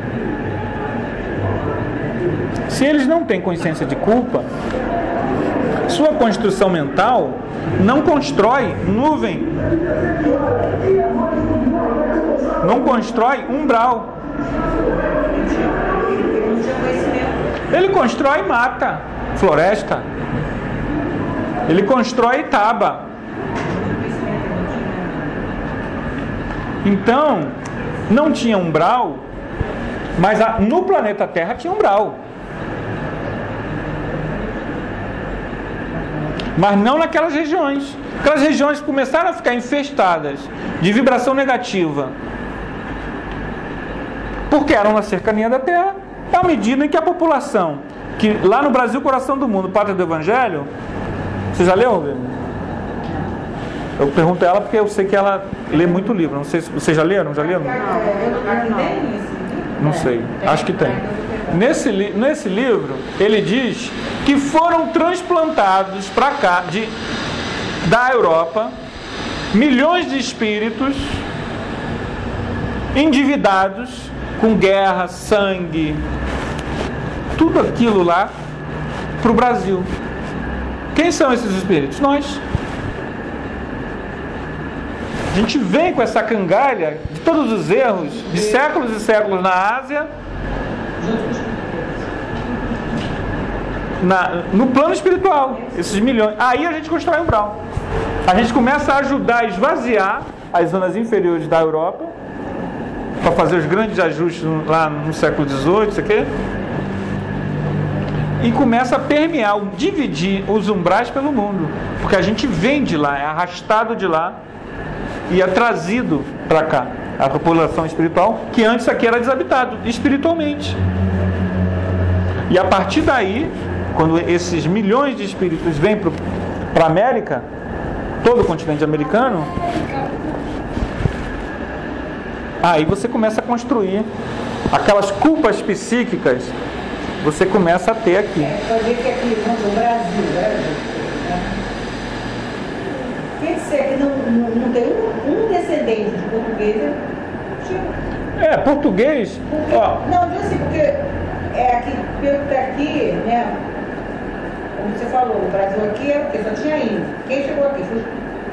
Se eles não têm consciência de culpa, sua construção mental não constrói nuvem, não constrói umbral. Ele constrói mata, floresta. Ele constrói taba. Então, não tinha umbral, mas no planeta Terra tinha umbral. Mas não naquelas regiões. Aquelas regiões começaram a ficar infestadas de vibração negativa, porque eram na cercania da Terra, à medida em que a população, que lá no Brasil, coração do mundo, pátria do Evangelho, você já leu, Vitor? Eu pergunto a ela porque eu sei que ela lê muito livro. Não sei se vocês já leram? Já leram? Não sei. Acho que tem. Nesse livro, ele diz que foram transplantados para cá, da Europa, milhões de espíritos endividados com guerra, sangue, tudo aquilo lá para o Brasil. Quem são esses espíritos? Nós. A gente vem com essa cangalha de todos os erros de séculos e séculos na Ásia, no plano espiritual, esses milhões. Aí a gente constrói um umbral. A gente começa a ajudar a esvaziar as zonas inferiores da Europa, para fazer os grandes ajustes lá no século XVIII, isso aqui, e começa a permear, dividir os umbrais pelo mundo, porque a gente vem de lá, é arrastado de lá e é trazido para cá, a população espiritual, que antes aqui era desabitado espiritualmente. E a partir daí, quando esses milhões de espíritos vêm para a América, todo o continente americano, aí você começa a construir aquelas culpas psíquicas, você começa a ter aqui. Pode ver que aqui no Brasil, quer dizer que não tem um descendente de português. Português. Porque, não, diz assim, porque aqui, pelo que está aqui, né? Como você falou, o Brasil aqui é o quê? Só tinha índio. Quem chegou aqui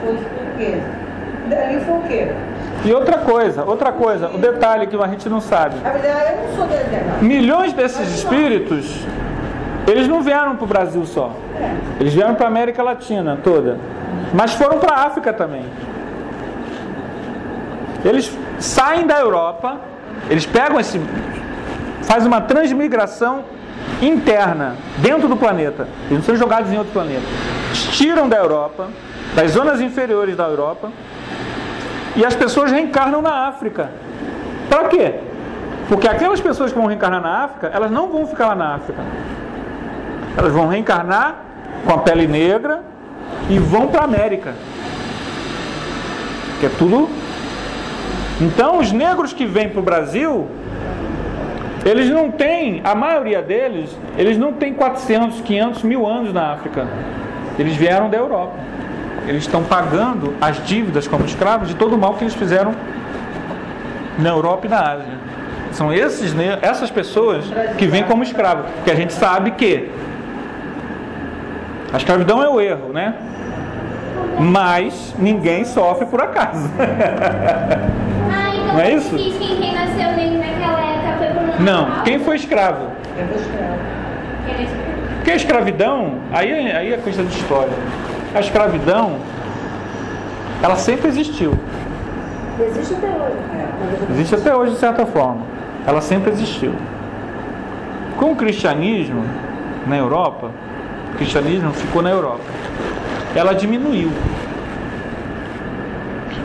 foi os portugueses. Dali foi o quê? E outra coisa, o detalhe que a gente não sabe. Na verdade, eu não sou desenhado. Milhões desses espíritos, eles não vieram para o Brasil só. Eles vieram para a América Latina toda. Mas foram para a África também. Eles saem da Europa, eles pegam fazem uma transmigração interna, dentro do planeta. Eles não são jogados em outro planeta. Tiram da Europa, das zonas inferiores da Europa, e as pessoas reencarnam na África. Para quê? Porque aquelas pessoas que vão reencarnar na África, elas não vão ficar lá na África. Elas vão reencarnar com a pele negra e vão para a América. Que é tudo. Então, os negros que vêm para o Brasil, eles não têm, a maioria deles, eles não têm 400, 500, 1000 anos na África. Eles vieram da Europa. Eles estão pagando as dívidas como escravos de todo o mal que eles fizeram na Europa e na Ásia. São essas pessoas que vêm como escravos. Porque a gente sabe que a escravidão é o erro, né? Mas ninguém sofre por acaso. Então não é isso? Quem nasceu naquela época foi por Não, quem foi escravo? Eu vou escravo. Quem nasceu? Porque a escravidão, aí é coisa de história. A escravidão, ela sempre existiu. Existe até hoje. Existe até hoje, de certa forma. Ela sempre existiu. Com o cristianismo, na Europa, o cristianismo ficou na Europa. Ela diminuiu.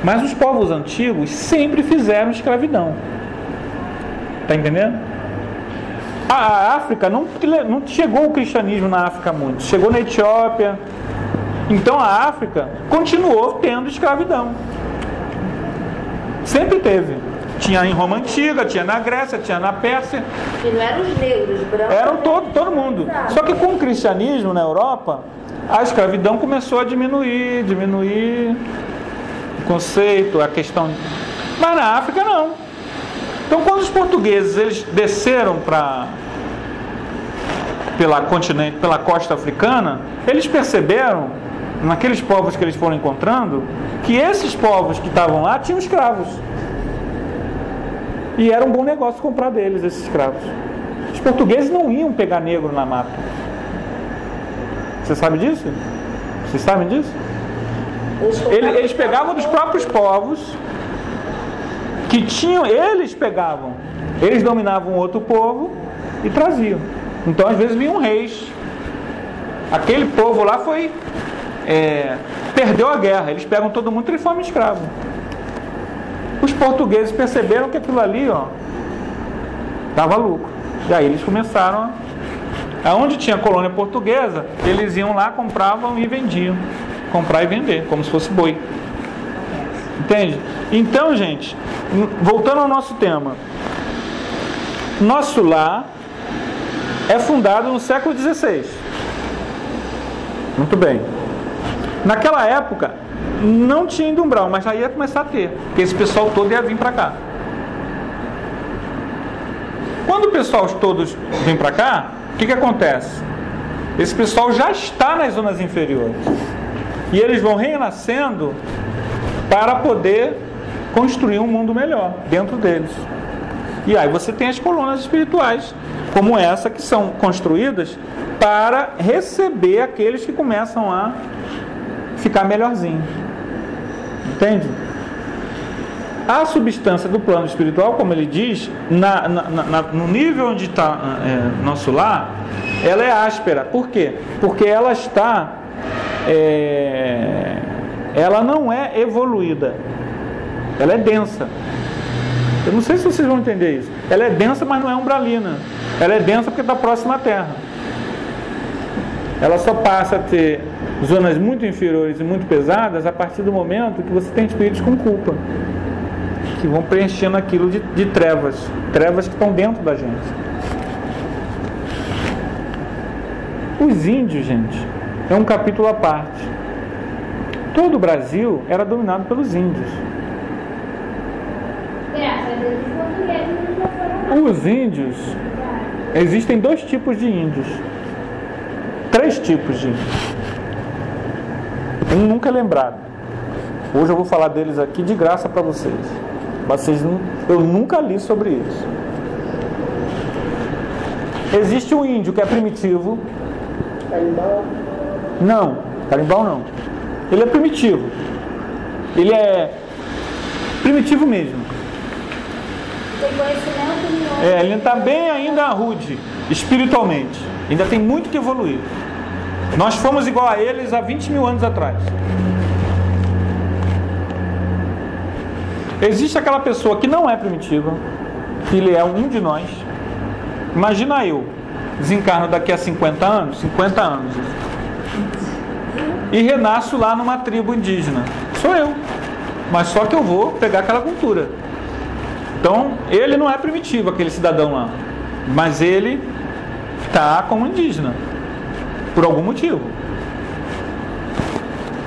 Mas os povos antigos sempre fizeram escravidão. Está entendendo? A África, não chegou o cristianismo na África muito. Chegou na Etiópia. Então a África continuou tendo escravidão. Sempre teve. Tinha em Roma Antiga, tinha na Grécia, tinha na Pérsia. E não eram os negros, brancos. Eram todo mundo. Só que com o cristianismo na Europa, a escravidão começou a diminuir o conceito, a questão. Mas na África não. Então quando os portugueses eles desceram pela costa africana, eles perceberam, naqueles povos que eles foram encontrando, que esses povos que estavam lá tinham escravos. E era um bom negócio comprar deles esses escravos. Os portugueses não iam pegar negro na mata. Você sabe disso? Vocês sabem disso? Eles pegavam dos próprios povos que tinham, eles dominavam outro povo e traziam. Então às vezes vinham reis. Aquele povo lá perdeu a guerra, eles pegam todo mundo e transformam em escravo. Os portugueses perceberam que aquilo ali dava lucro. E aí eles começaram aonde tinha colônia portuguesa, eles iam lá, compravam e vendiam. Comprar e vender, como se fosse boi. Entende? Então, gente, voltando ao nosso tema, nosso lar é fundado no século XVI. Muito bem. Naquela época não tinha ainda umbral, mas já ia começar a ter, porque esse pessoal todo ia vir para cá. Quando o pessoal todos vem para cá, o que acontece? Esse pessoal já está nas zonas inferiores e eles vão renascendo para poder construir um mundo melhor dentro deles. E aí você tem as colunas espirituais, como essa, que são construídas para receber aqueles que começam a ficar melhorzinho. Entende? A substância do plano espiritual, como ele diz, no nível onde está nosso lar, ela é áspera. Por quê? Porque ela está... ela não é evoluída. Ela é densa. Eu não sei se vocês vão entender isso. Ela é densa, mas não é umbralina. Ela é densa porque está próxima à Terra. Ela só passa a ter zonas muito inferiores e muito pesadas a partir do momento que você tem espíritos com culpa, que vão preenchendo aquilo de trevas que estão dentro da gente. Os índios, gente, é um capítulo à parte. Todo o Brasil era dominado pelos índios. Graças a Deus, os portugueses já foram. Os índios, existem 2 tipos de índios, 3 tipos de índios. Um nunca é lembrado. Hoje eu vou falar deles aqui de graça para vocês. Eu nunca li sobre isso. Existe um índio que é primitivo. Carimbau? Não, carimbau não. Ele é primitivo. Ele é primitivo mesmo. Tem conhecimento. Ele está bem ainda rude, espiritualmente. Ainda tem muito que evoluir. Nós fomos igual a eles há 20 mil anos atrás. Existe aquela pessoa que não é primitiva, que ele é um de nós. Imagina eu, desencarno daqui a 50 anos, e renasço lá numa tribo indígena. Sou eu, mas só que eu vou pegar aquela cultura. Então, ele não é primitivo, aquele cidadão lá, mas ele está como indígena, por algum motivo.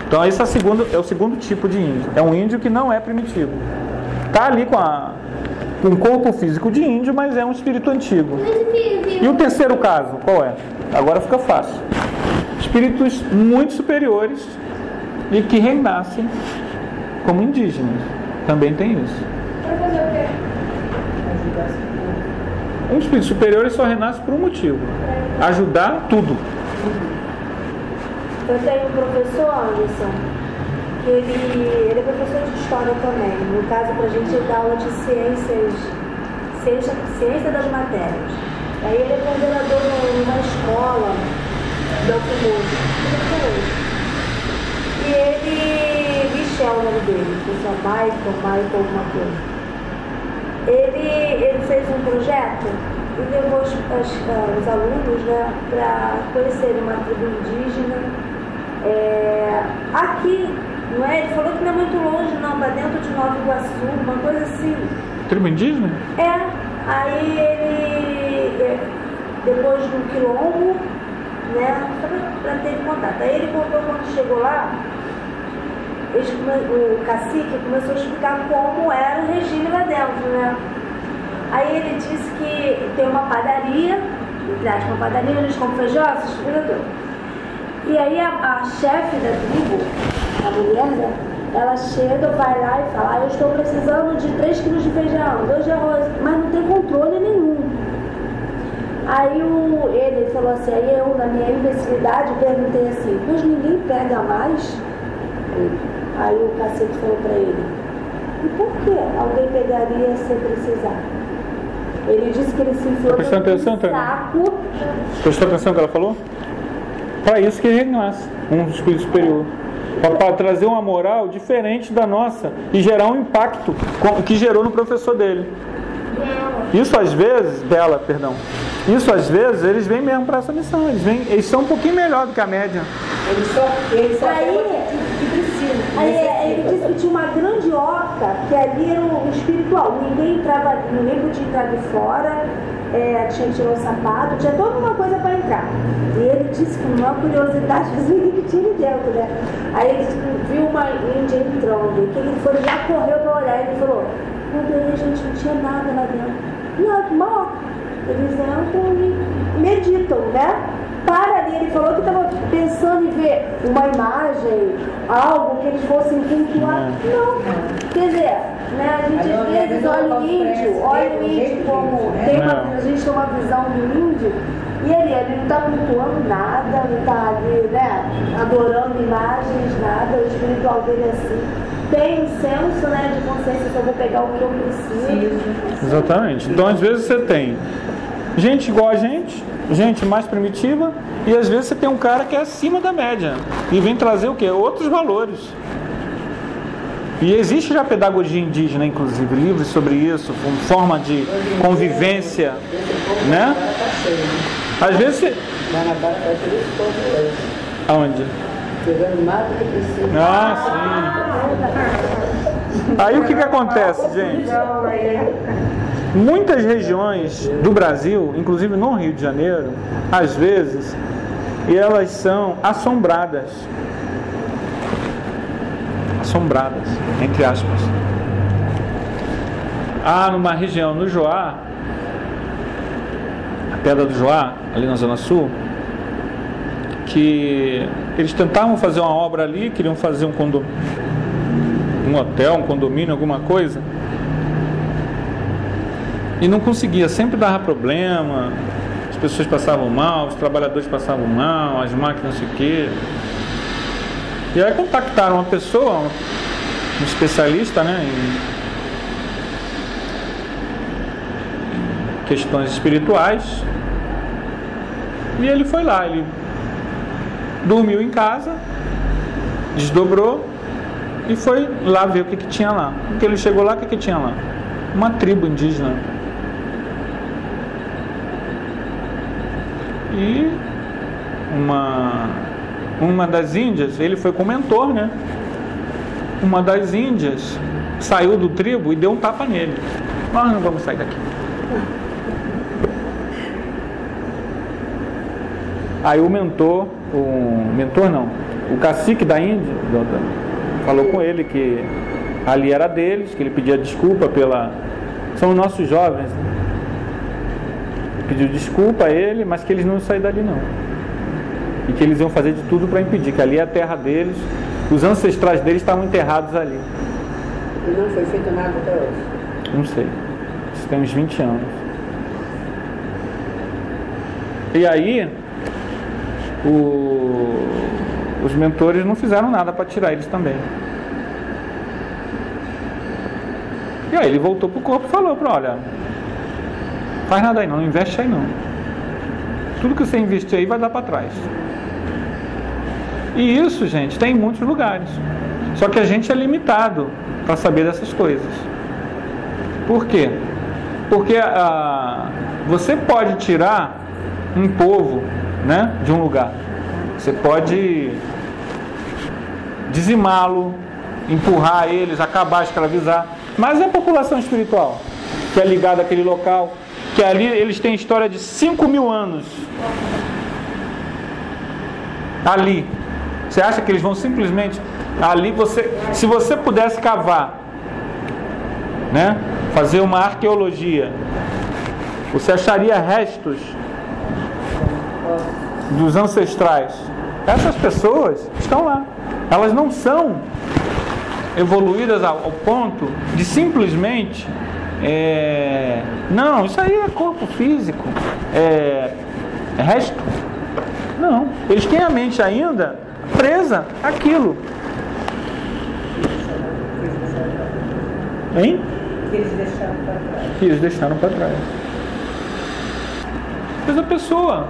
Então esse é o segundo tipo de índio. É um índio que não é primitivo. Está ali com um corpo físico de índio, mas é um espírito antigo. E o terceiro caso, qual é? Agora fica fácil. Espíritos muito superiores e que renascem como indígenas. Também tem isso. Para fazer o quê? Um espírito superior só renasce por um motivo: ajudar tudo. Eu tenho um professor, Anderson, que ele é professor de história também. No caso, pra gente ele dá aula de ciência das matérias. Aí ele é coordenador numa escola da UFMG. E ele, Michel, o nome dele, Michael, alguma coisa. Ele fez um projeto e levou os alunos, né, para conhecerem uma tribo indígena. Aqui, não é? Ele falou que não é muito longe, não, para dentro de Nova Iguaçu, uma coisa assim. Tribo indígena? Aí ele, depois do quilombo, né, só para ter contato. Aí ele contou quando chegou lá, o cacique começou a explicar como era o regime lá dentro, né? Aí ele disse que tem uma padaria, uma padaria, eles compram feijão, essas coisas todas. E aí a chefe da tribo, a mulher, né, ela chega, vai lá e fala: eu estou precisando de 3 quilos de feijão, 2 de arroz, mas não tem controle nenhum. Aí ele falou assim, aí eu, na minha imbecilidade, perguntei assim: mas ninguém pega mais? Aí o cacete falou pra ele: e por que alguém pegaria sem precisar? Ele disse que ele se enfiou no saco. Prestou atenção no que ela falou? Para isso que ele renasce, um espírito superior. Para trazer uma moral diferente da nossa e gerar um impacto que gerou no professor dele. Isso às vezes, isso às vezes eles vêm mesmo para essa missão. Eles são um pouquinho melhor do que a média. Eles só que precisam. Aí ele disse que tinha uma grande oca, que ali era o espiritual. Ninguém podia entrar de fora, tinha que tirar o sapato, tinha toda uma coisa para entrar. E ele disse que uma curiosidade, mas ninguém tinha ali dentro, né? Aí ele viu uma índia entrando, que ele foi lá, correu para olhar, e ele falou: quando aí a gente não tinha nada lá dentro. Não, uma oca. Eles entram e meditam, né? Para ali, ele falou que estava pensando em ver uma imagem, algo que eles fossem cultuar. Não. Quer dizer, né, a gente às vezes olha o índio como a gente tem uma visão do índio, e ele não está cultuando nada, não está ali, né, adorando imagens, nada, o espiritual dele é assim. Tem um senso, né, de consciência, que eu vou pegar o que eu preciso. Exatamente. Então às vezes você tem gente igual a gente mais primitiva, e às vezes você tem um cara que é acima da média e vem trazer o quê? Outros valores. E existe já pedagogia indígena, inclusive, livros sobre isso, com forma de convivência, né? Às vezes você... Aonde? Sim. Aí o que acontece, gente? Muitas regiões do Brasil, inclusive no Rio de Janeiro, às vezes, elas são assombradas, entre aspas. Há numa região no Joá, a Pedra do Joá, ali na Zona Sul, que eles tentavam fazer uma obra ali, queriam fazer um hotel, um condomínio, alguma coisa, e não conseguia, sempre dava problema, as pessoas passavam mal, os trabalhadores passavam mal, as máquinas não sei o quê. E aí contactaram uma pessoa, um especialista, né, em questões espirituais, e ele foi lá, ele dormiu em casa, desdobrou e foi lá ver o que tinha lá. Porque ele chegou lá, o que tinha lá? Uma tribo indígena. E uma das índias, ele foi com o mentor, né? Uma das índias saiu do tribo e deu um tapa nele. Nós não vamos sair daqui. Aí o cacique da Índia falou com ele que ali era deles, que ele pedia desculpa são os nossos jovens, né? Pediu desculpa a ele, mas que eles não iam sair dali não. E que eles iam fazer de tudo para impedir, que ali é a terra deles, os ancestrais deles estavam enterrados ali. E não foi feito nada até hoje? Não sei. Isso tem uns 20 anos. E aí, os mentores não fizeram nada para tirar eles também. E aí ele voltou pro corpo e falou para, olha, faz nada aí não investe aí não. Tudo que você investir aí vai dar para trás. E isso, gente, tem em muitos lugares. Só que a gente é limitado para saber dessas coisas. Por quê? Porque você pode tirar um povo, né, de um lugar. Você pode dizimá-lo, empurrar eles, acabar, escravizar. Mas a população espiritual, que é ligada àquele local, que ali eles têm história de 5.000 anos. Ali. Você acha que eles vão simplesmente... Ali se você pudesse cavar, né, fazer uma arqueologia, você acharia restos dos ancestrais. Essas pessoas estão lá. Elas não são evoluídas ao ponto de simplesmente não, isso aí é corpo físico, é resto. Não, eles têm a mente ainda presa àquilo. Hein? Que eles deixaram para trás. Que eles deixaram para trás. Mas a pessoa,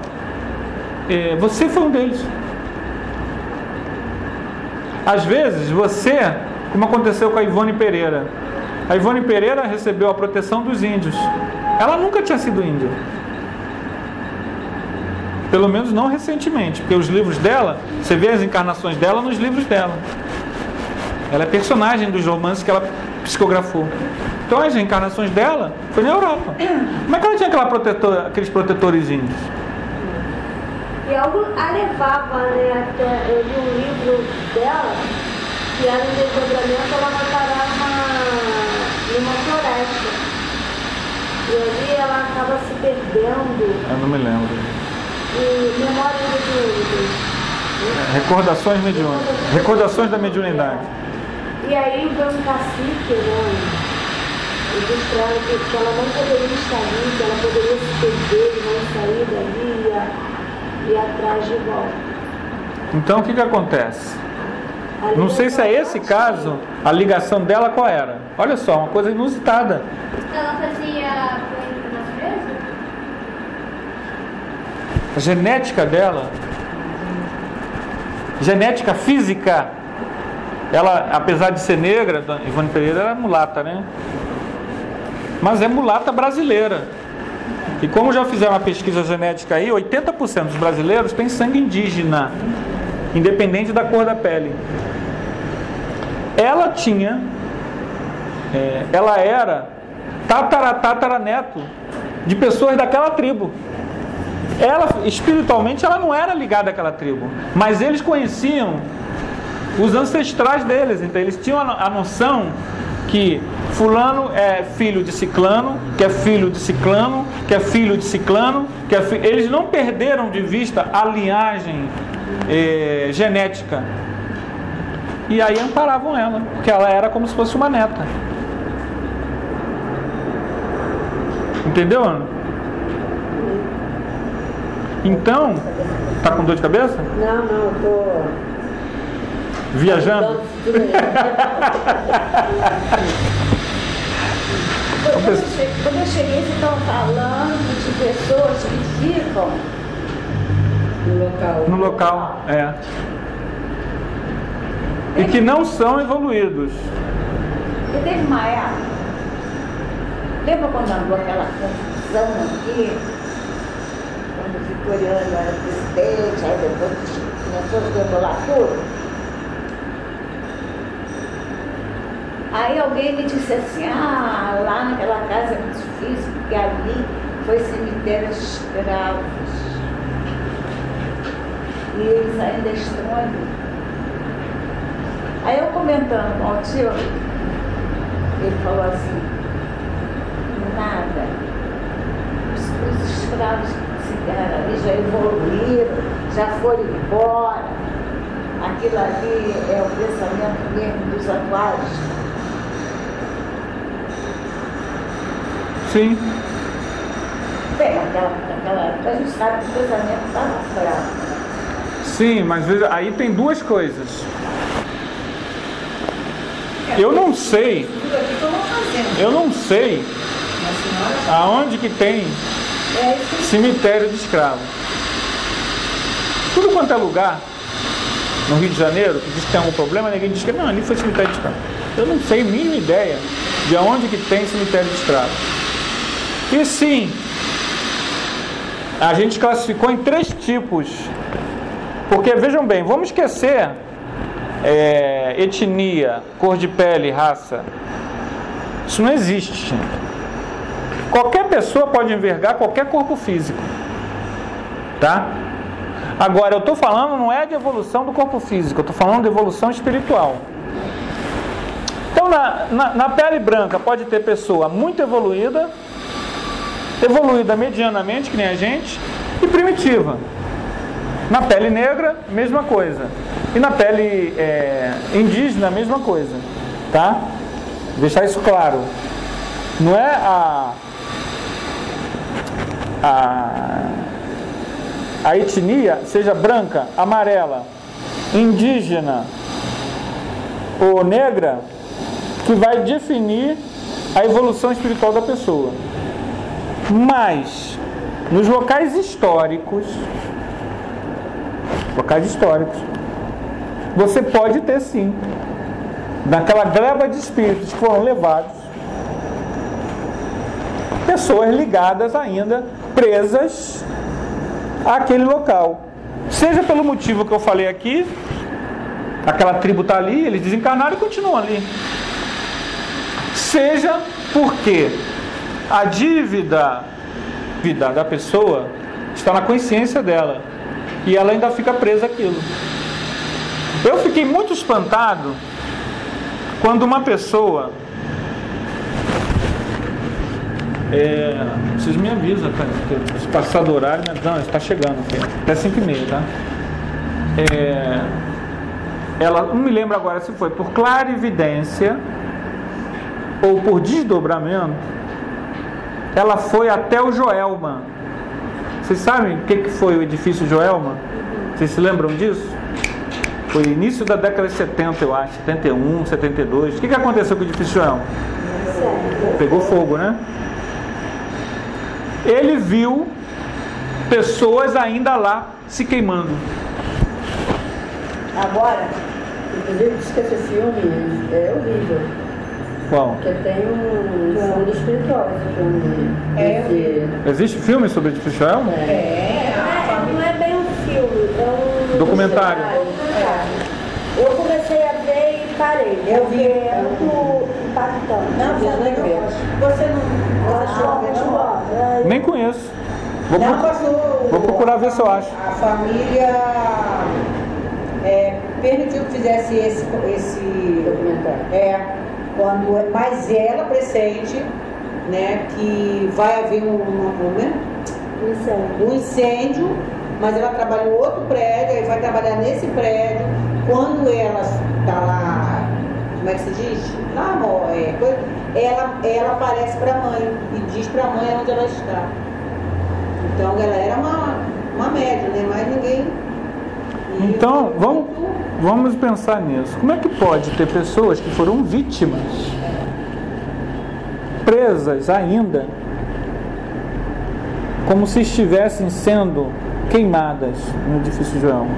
você foi um deles. Às vezes você, como aconteceu com a Ivone Pereira. A Ivone Pereira recebeu a proteção dos índios. Ela nunca tinha sido índia. Pelo menos não recentemente, porque os livros dela, você vê as encarnações dela nos livros dela. Ela é personagem dos romances que ela psicografou. Então as encarnações dela foi na Europa. Como é que ela tinha aqueles protetores índios? E algo a levava, né? Até eu li um livro dela, que era um desdobramento, ela vai parar numa floresta. E ali ela acaba se perdendo. Eu não me lembro. E memórias mediúnicas. Recordações mediúnicas. Recordações da mediunidade. E aí veio um cacique, né? E diz pra ela que ela não poderia estar ali, que ela poderia se perder e não sair dali e atrás de volta. Então o que acontece? Não sei se é esse caso, a ligação dela qual era. Olha só, uma coisa inusitada. Ela fazia coisa na natureza? A genética dela, genética física, ela, apesar de ser negra, Ivone Pereira era mulata, né? Mas é mulata brasileira. E como já fizeram uma pesquisa genética aí, 80% dos brasileiros têm sangue indígena, independente da cor da pele. Ela tinha, ela era tataraneto de pessoas daquela tribo. Ela, espiritualmente, ela não era ligada àquela tribo, mas eles conheciam os ancestrais deles, então eles tinham a noção que fulano é filho de ciclano, que é filho de ciclano, que é filho de ciclano, eles não perderam de vista a linhagem genética. E aí amparavam ela, porque ela era como se fosse uma neta. Entendeu, Ana? Então, tá com dor de cabeça? Não, eu tô viajando? Quando eu cheguei, vocês estavam falando de pessoas que ficam no local, e que não são evoluídos. E teve uma época, lembra quando andou aquela confusão aqui? Quando o Vitoriano era presidente, aí depois começou a demolar tudo. Aí alguém me disse assim, lá naquela casa é muito difícil, porque ali foi cemitério de escravos. E eles ainda estão ali. Aí eu comentando com o tio, ele falou assim, nada. Os escravos que se deram ali já evoluíram, já foram embora. Aquilo ali é o pensamento mesmo dos atuais. Sim. Bem, naquela época a gente sabe que o pensamento estava fraco. Sim, mas aí tem duas coisas. Eu não sei aonde que tem cemitério de escravo. Tudo quanto é lugar no Rio de Janeiro que diz que tem algum problema, ninguém diz que não, ali foi cemitério de escravo. Eu não sei a mínima ideia de aonde que tem cemitério de escravo. E sim, a gente classificou em 3 tipos. Porque, vejam bem, vamos esquecer etnia, cor de pele, raça. Isso não existe. Qualquer pessoa pode envergar qualquer corpo físico. Tá? Agora, eu estou falando não é de evolução do corpo físico, eu estou falando de evolução espiritual. Então, na pele branca pode ter pessoa muito evoluída medianamente, que nem a gente, e primitiva. Na pele negra, mesma coisa. E na pele indígena, mesma coisa. Tá? Deixar isso claro. Não é a etnia, seja branca, amarela, indígena ou negra, que vai definir a evolução espiritual da pessoa. Mas, nos locais históricos, você pode ter sim, naquela gleba de espíritos que foram levados, pessoas ligadas ainda, presas àquele local. Seja pelo motivo que eu falei aqui, aquela tribo está ali, eles desencarnaram e continuam ali. Seja porque a dívida da pessoa está na consciência dela e ela ainda fica presa àquilo. Eu fiquei muito espantado quando uma pessoa... vocês me avisam, tá? Se passar do horário, não, está chegando aqui, até 5h30, tá? Ela, não me lembro agora se foi por clarividência ou por desdobramento, ela foi até o Joelma. Vocês sabem o que foi o edifício Joelma? Vocês se lembram disso? Foi início da década de 70, eu acho, 71, 72. O que aconteceu com o edifício Joelma? Pegou fogo, né? Ele viu pessoas ainda lá se queimando. Agora, inclusive diz que esse filme é horrível. Qual? Porque tem um fundo espiritual esse filme. Existe filme sobre o edifício Joelma? Não é bem um filme, é um documentário. Eu comecei a ver e parei. É muito impactante. Você não achou? Nem conheço. Vou procurar ver se eu acho. A família permitiu que fizesse esse documentário. Mas ela pressente, né, que vai haver um incêndio, mas ela trabalha em outro prédio, e vai trabalhar nesse prédio. Quando ela está lá, como é que se diz? Ela aparece para a mãe e diz para a mãe onde ela está. Então ela era uma médium, né? Mas ninguém... Então, vamos pensar nisso. Como é que pode ter pessoas que foram vítimas, presas ainda, como se estivessem sendo queimadas no edifício Joelma?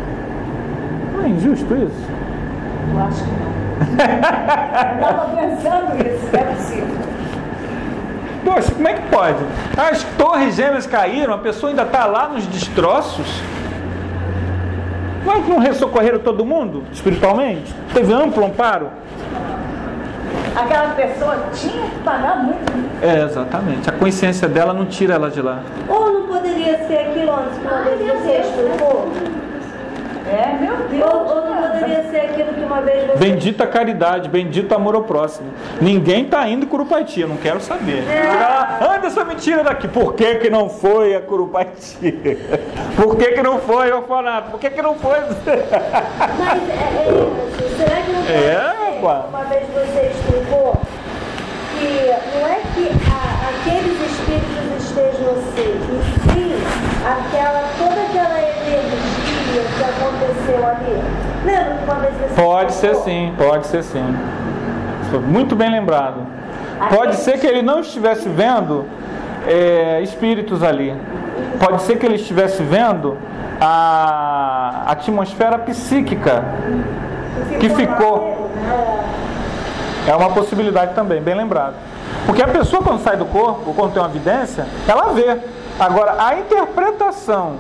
Não é injusto isso? Eu acho que não. Eu estava pensando nisso, é possível. Poxa, como é que pode? As torres gêmeas caíram, a pessoa ainda está lá nos destroços. Não socorreram todo mundo espiritualmente? Teve amplo amparo? Aquela pessoa tinha que pagar muito. Exatamente. A consciência dela não tira ela de lá. Ou não poderia ser aquilo antes que uma vez você explicou? Meu Deus. Ou não poderia ser aquilo que uma vez você... Bendita caridade, bendito amor ao próximo. Ninguém está indo em Curupaiti, eu não quero saber. Chega lá, anda essa mentira daqui. Por que não foi a Curupaiti? Por que não foi o orfanato? Por que não foi? Mas será que não pode ser, uma vez você explicou, que não é que aqueles espíritos estejam no ser, e sim toda aquela energia que aconteceu desceu ali? Lembra que uma vez desceu? Pode ser sim, pode ser sim. Muito bem lembrado. Pode ser que ele não estivesse vendo espíritos ali. Pode ser que ele estivesse vendo a atmosfera psíquica que ficou. É uma possibilidade também, bem lembrado. Porque a pessoa, quando sai do corpo, quando tem uma evidência, ela vê. Agora, a interpretação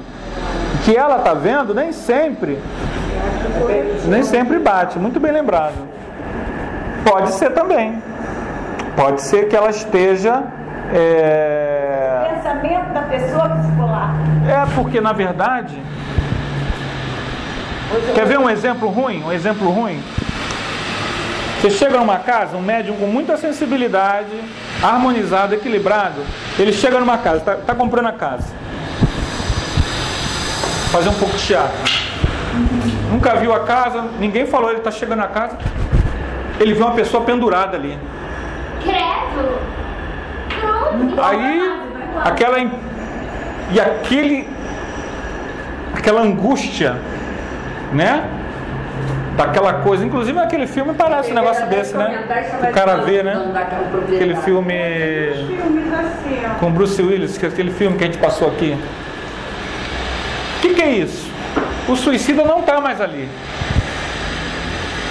que ela está vendo nem sempre bate. Muito bem lembrado. Pode ser também. Pode ser que ela esteja... O pensamento da pessoa que ficou lá. Porque, na verdade... Quer ver um exemplo ruim? Um exemplo ruim? Você chega numa casa, um médium com muita sensibilidade, harmonizado, equilibrado, ele chega numa casa, está comprando a casa. Fazer um pouco de teatro. Nunca viu a casa, ninguém falou, ele está chegando na casa, ele vê uma pessoa pendurada ali. Credo! Pronto! Aí, aquela angústia, né? Daquela coisa, inclusive naquele filme parece um negócio desse, né? O cara vê, né? Aquele filme com Bruce Willis, aquele filme que a gente passou aqui. O que é isso? O suicida não está mais ali.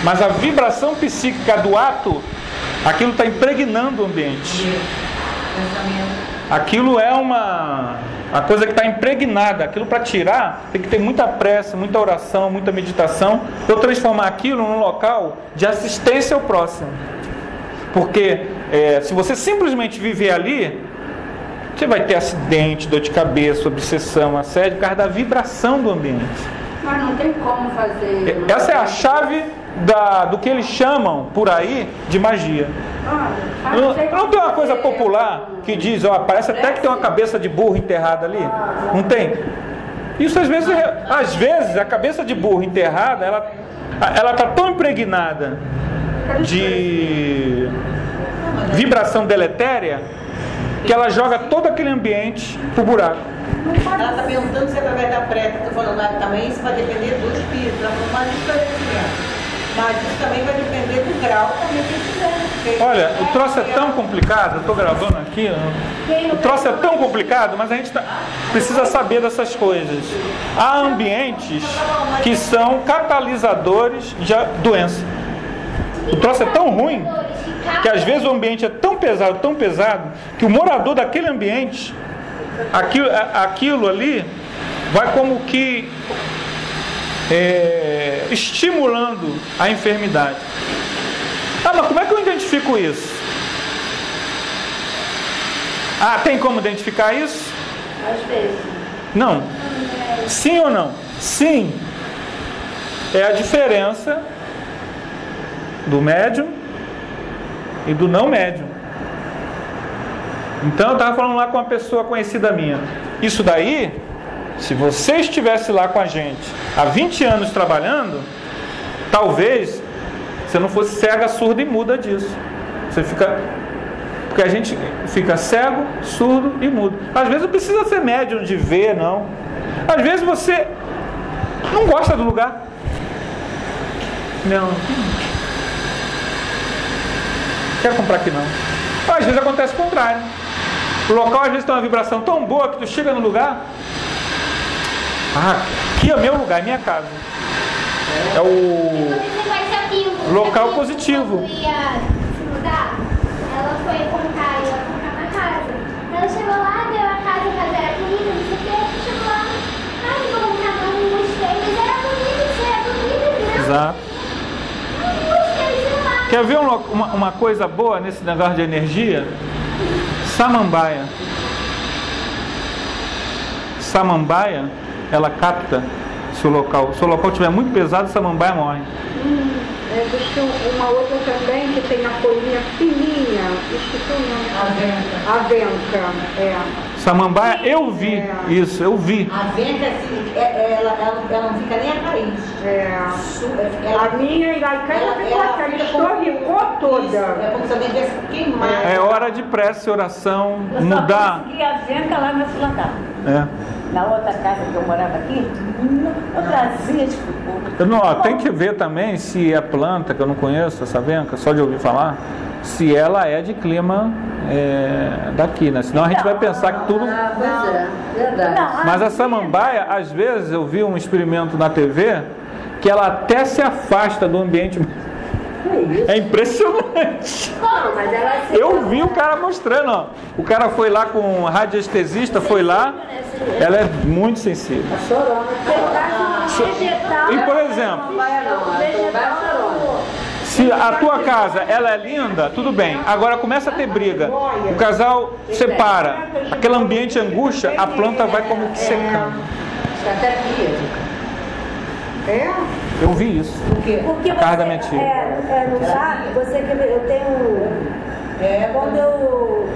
Mas a vibração psíquica do ato, aquilo está impregnando o ambiente. Aquilo é a coisa que está impregnada. Aquilo para tirar tem que ter muita pressa, muita oração, muita meditação, para transformar aquilo num local de assistência ao próximo. Porque se você simplesmente viver ali, você vai ter acidente, dor de cabeça, obsessão, assédio, por causa da vibração do ambiente. Mas não tem como fazer... Essa é a chave do que eles chamam por aí de magia. Não tem uma coisa popular que diz, parece até que tem uma cabeça de burro enterrada ali? Não tem? Isso às vezes a cabeça de burro enterrada, ela está tão impregnada de vibração deletéria que ela joga todo aquele ambiente pro buraco. Ela está perguntando se é através da preta, estou falando lá também, isso vai depender do espírito, ela falou mais esclarecimento. Mas isso também vai depender do grau também que tiver. Olha, o troço é tão complicado, eu estou gravando aqui, o troço é tão complicado, mas a gente precisa saber dessas coisas. Há ambientes que são catalisadores de doença. O troço é tão ruim que às vezes o ambiente é tão pesado, que o morador daquele ambiente, aquilo ali, vai como que estimulando a enfermidade. Mas como é que eu identifico isso? Tem como identificar isso? Às vezes. Não. Sim ou não? Sim. É a diferença do médium e do não médium. Então eu estava falando lá com uma pessoa conhecida minha. Isso daí, se você estivesse lá com a gente há 20 anos trabalhando, talvez você não fosse cega, surda e muda disso. Porque a gente fica cego, surdo e mudo. Às vezes não precisa ser médium de ver, não. Às vezes você não gosta do lugar. Não. Quero comprar aqui não. Às vezes acontece o contrário. O local às vezes tem uma vibração tão boa que tu chega no lugar. Aqui é o meu lugar, é minha casa. É o local positivo. Ela foi comprar na casa. Ela chegou lá, deu a casa era bonita, não sei o que, chegou lá. Vou comprar, não gostei, mas era bonita, não. Exato. Não gostei, sei lá. Quer ver uma coisa boa nesse negócio de energia? Samambaia. Samambaia, ela capta se o local estiver muito pesado, samambaia morre. Existe uma outra também que tem a folhinha fininha, esqueci o nome. Avenca. Samambaia, eu vi isso, eu vi. A venta, assim, ela não fica nem a raiz. A minha Iraicana ficou aqui, ela estorricou toda. É como se alguém tivesse queimado. É hora de prece, oração, mudar. Só consegui a venta lá na Sulacá. na outra casa que eu morava aqui, eu trazia de futuro. Não, ó, tem que ver também se é planta, que eu não conheço, essa venca, só de ouvir falar, se ela é de clima daqui, né? Senão a gente vai pensar que tudo... Ah, pois é, verdade. Mas a samambaia, às vezes, eu vi um experimento na TV que ela até se afasta do ambiente. É impressionante. Não, mas ela se... Eu vi o cara mostrando, ó. O cara foi lá com um radiestesista, foi lá. Ela é muito sensível. A chorona. Vegetal. E, por exemplo, Samambaia não, a samambaia é chorona. se a tua casa ela é linda, tudo bem. Agora começa a ter briga. O casal separa. Aquele ambiente angústia, a planta vai como que secando. Isso até pia. É? Eu vi isso. O quê? Porque Casa da minha tia. não sabe, você quer ver, eu tenho... Quando eu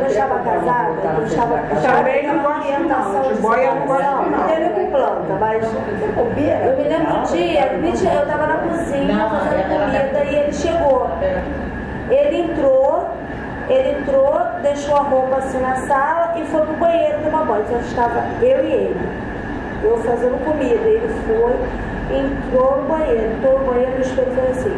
estava casada, eu estava Também não gosto não, de boia eu não gosto não. Teve com planta, mas eu me lembro um dia, eu estava na cozinha fazendo comida e ele chegou. Ele entrou, deixou a roupa assim na sala e foi pro banheiro tomar banho. Então estava eu e ele. Eu fazendo comida, ele foi, entrou no banheiro, e o espelho foi assim.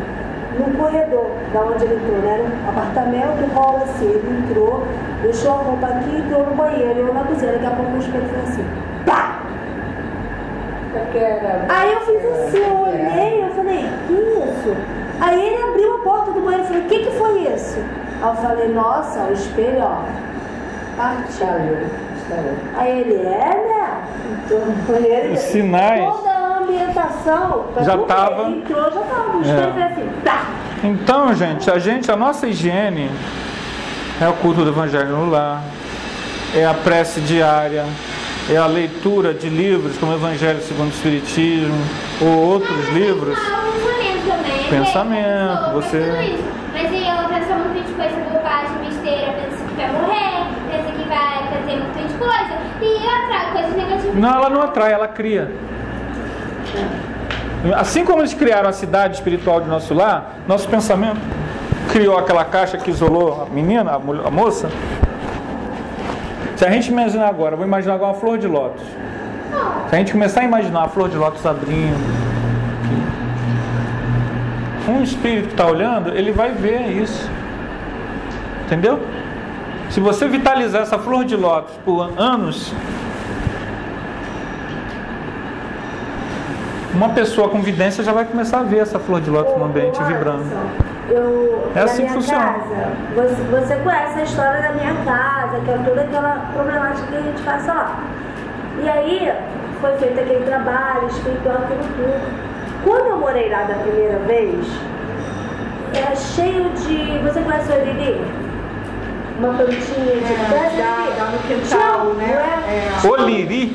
No corredor, da onde ele entrou, né? No apartamento, rola assim, ele entrou, deixou a roupa aqui, entrou no banheiro, eu na cozinha, daqui a pouco o espelho foi assim, pá! Aí eu fiz assim, eu olhei, eu falei, que isso? Aí ele abriu a porta do banheiro e falou, o que foi isso? Aí eu falei, nossa, o espelho, ó, partiu. Aí ele, né? Então, Os sinais. Toda a ambientação, Já tava. Ele entrou, já tava. O espelho foi assim, tá. Então, gente, a nossa higiene é o culto do Evangelho no lar, é a prece diária, é a leitura de livros como Evangelho segundo o Espiritismo ou outros livros. Pensamento, você... Mas aí ela pensa muito de coisa bobagem, besteira, pensa que vai morrer, pensa que vai fazer um monte de coisa. E atrai coisas negativas. Não, ela não atrai, ela cria. Assim como eles criaram a cidade espiritual de nosso lar, nosso pensamento criou aquela caixa que isolou a menina, a moça. Se a gente imaginar agora, vou imaginar agora uma flor de lótus. Se a gente começar a imaginar a flor de lótus abrindo, um espírito que está olhando, ele vai ver isso. Entendeu? Se você vitalizar essa flor de lótus por anos, uma pessoa com vidência já vai começar a ver essa flor de lótus no ambiente vibrando. É assim que funciona. Casa, você conhece a história da minha casa, que é toda aquela problemática que a gente passa lá. E aí foi feito aquele trabalho espiritual, aquilo tudo. Quando eu morei lá da primeira vez, era cheio de... Você conhece o Oriri? Uma plantinha de... Dá no quintal, né? Oliri?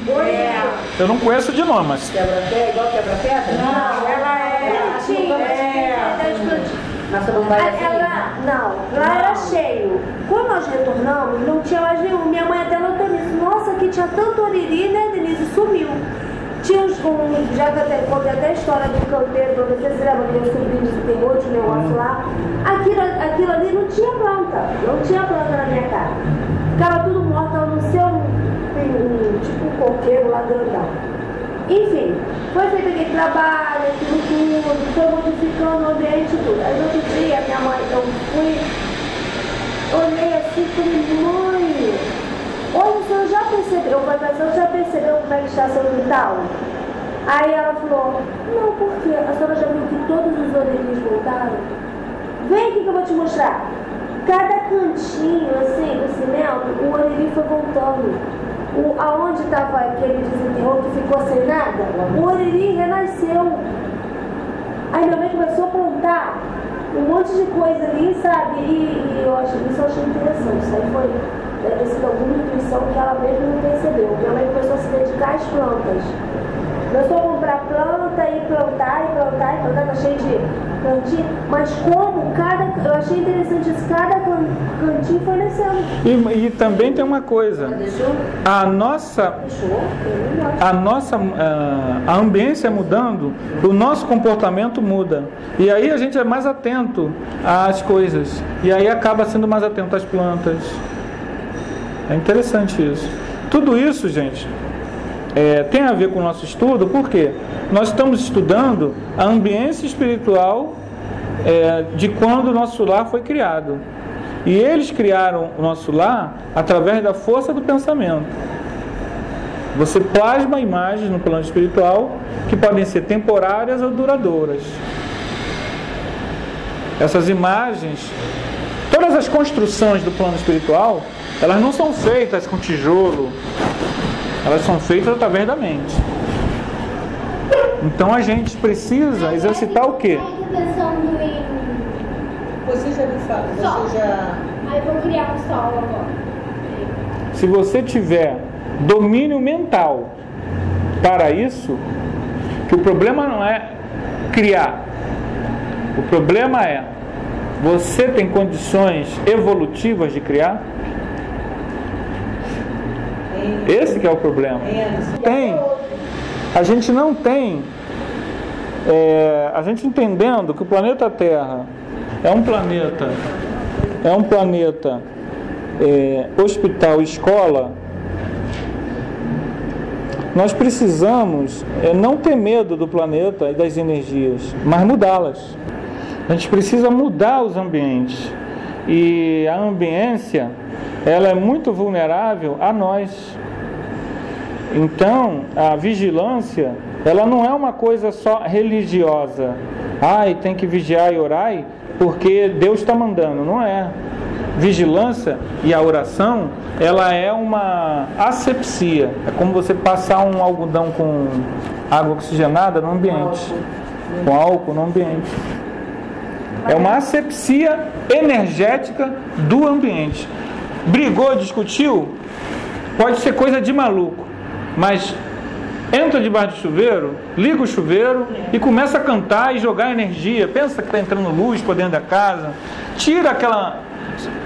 Eu não conheço de nome, mas... Quebra-pedra, igual quebra-pedra? Não, ela Na samambaia assim? Não, lá era cheio. Quando nós retornamos, não tinha mais nenhum. Minha mãe até notou nisso. Nossa, aqui tinha tanto Oriri, né, Denise? Sumiu. Tinha já contei até a história do canteiro, pra você se lembra que meus sobrinhos tem outro negócio lá. Aquilo ali não tinha planta na minha casa. Ficava tudo morto, a não ser tipo um coqueiro lá grandão. Enfim, foi feito aquele trabalho, aquilo tudo, foi modificando o ambiente e tudo. Aí no outro dia, minha mãe, eu fui, olhei assim e falei, mãe, olha, a senhora já percebeu? Eu falei, a senhora já percebeu como é que está seu quintal? Aí ela falou, não, por quê? A senhora já viu que todos os origens voltaram? Vem aqui que eu vou te mostrar. Cada cantinho, assim, do cimento, o oriri foi voltando. Aonde estava aquele desenterro que ficou sem nada, o oriri renasceu. Aí minha mãe começou a plantar um monte de coisa ali, sabe? E eu achei interessante. Isso aí foi, deve ter sido alguma intuição que ela mesma não percebeu. Minha mãe começou a se dedicar às plantas. Começou a comprar planta e plantar, tá cheio de cantinho. Mas como eu achei interessante isso, cada cantinho foi nascendo. E também tem uma coisa, a ambiência mudando, o nosso comportamento muda. E aí a gente é mais atento às coisas. E aí acaba sendo mais atento às plantas. É interessante isso. Tudo isso, gente, tem a ver com o nosso estudo, porque nós estamos estudando a ambiência espiritual de quando o nosso lar foi criado. E eles criaram o nosso lar através da força do pensamento. Você plasma imagens no plano espiritual que podem ser temporárias ou duradouras. Essas imagens, todas as construções do plano espiritual, elas não são feitas com tijolo, elas são feitas através da mente. Então a gente precisa exercitar o quê? Você já me fala, você já... Aí eu vou criar um sol agora. Se você tiver domínio mental para isso, que o problema não é criar, o problema é, você tem condições evolutivas de criar? Esse que é o problema. Tem. A gente não tem. A gente entendendo que o planeta Terra é um planeta hospital, escola, nós precisamos não ter medo do planeta e das energias, mas mudá-las. A gente precisa mudar os ambientes. E a ambiência, ela é muito vulnerável a nós. Então, a vigilância, ela não é uma coisa só religiosa. Ai, tem que vigiar e orar porque Deus está mandando. Não é. Vigilância e a oração, ela é uma asepsia. É como você passar um algodão com água oxigenada no ambiente. Com álcool no ambiente. É uma asepsia energética do ambiente. Brigou, discutiu, pode ser coisa de maluco, mas entra debaixo do chuveiro, liga o chuveiro e começa a cantar e jogar energia. Pensa que está entrando luz por dentro da casa. Tira aquela...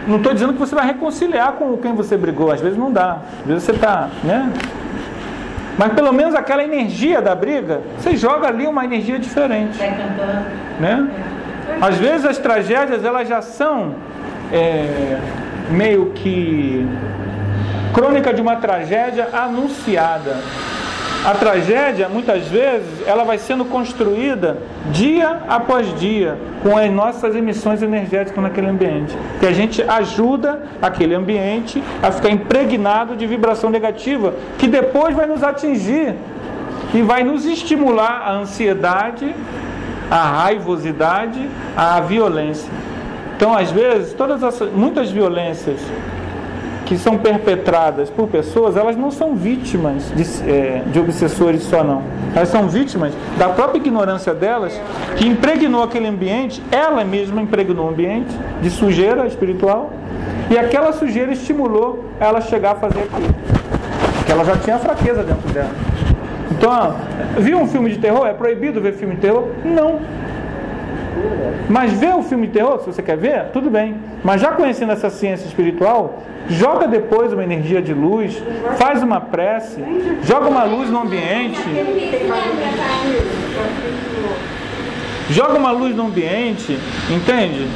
Não estou dizendo que você vai reconciliar com quem você brigou. Às vezes não dá. Às vezes você está, né? Mas pelo menos aquela energia da briga, você joga ali uma energia diferente. Né? Às vezes as tragédias, elas já são meio que crônica de uma tragédia anunciada. A tragédia, muitas vezes, ela vai sendo construída dia após dia com as nossas emissões energéticas naquele ambiente. Que a gente ajuda aquele ambiente a ficar impregnado de vibração negativa, que depois vai nos atingir e vai nos estimular a ansiedade, a raivosidade, a violência. Então, às vezes, muitas violências que são perpetradas por pessoas, elas não são vítimas de obsessores só, não. Elas são vítimas da própria ignorância delas, que impregnou aquele ambiente, ela mesma impregnou o ambiente de sujeira espiritual, e aquela sujeira estimulou ela a chegar a fazer aquilo, porque ela já tinha fraqueza dentro dela. Então, viu um filme de terror? É proibido ver filme de terror? Não. Mas ver o filme de terror, se você quer ver, tudo bem. Mas já conhecendo essa ciência espiritual, joga depois uma energia de luz, faz uma prece, joga uma luz no ambiente. Joga uma luz no ambiente, entende?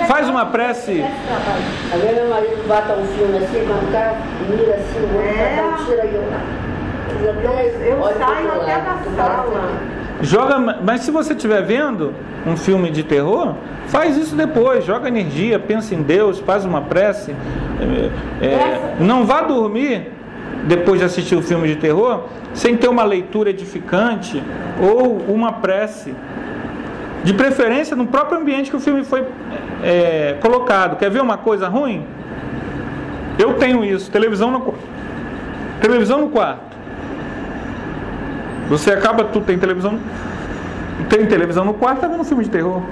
Faz uma prece. Às vezes meu marido bota um filme assim, quando o cara mira assim, o olho tira eu saio até da sala. Mas se você estiver vendo um filme de terror, faz isso depois, joga energia, pensa em Deus, faz uma prece. Não vá dormir depois de assistir o filme de terror sem ter uma leitura edificante ou uma prece. De preferência no próprio ambiente que o filme foi colocado. Quer ver uma coisa ruim? Eu tenho isso, televisão no quarto. Você tu tem televisão no quarto, está vendo um filme de terror.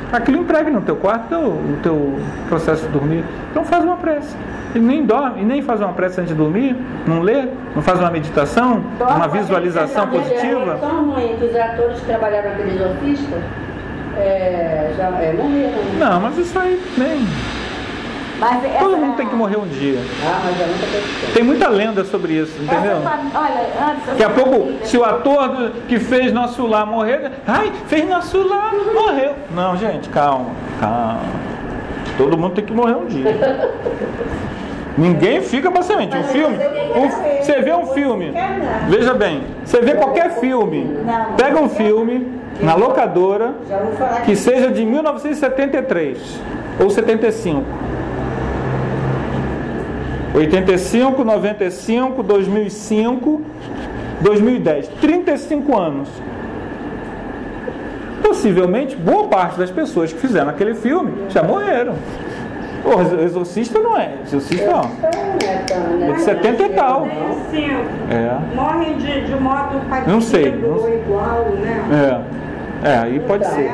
Aquilo impregna no teu quarto, no teu processo de dormir. Então faz uma prece. E nem dorme, e nem faz uma prece antes de dormir, não lê, não faz uma meditação, uma visualização positiva. É tão ruim que os atores que trabalharam naquele exorcista já morreram. Não, mas isso aí nem... Todo mundo tem que morrer um dia. Tem muita lenda sobre isso, entendeu? Daqui a pouco, se o ator que fez Nosso Lar morrer, fez Nosso Lar, morreu. Não, gente, calma. Todo mundo tem que morrer um dia. Ninguém fica paciente. Um filme, você vê um filme, veja bem, você vê qualquer filme, pega um filme na locadora que seja de 1973 ou 75, 85, 95, 2005, 2010, 35 anos. Possivelmente, boa parte das pessoas que fizeram aquele filme já morreram. O Exorcista não é. Exorcista não. É de 70 e tal. Morrem de modo parecido não sei, ou igual, né? Aí pode ser.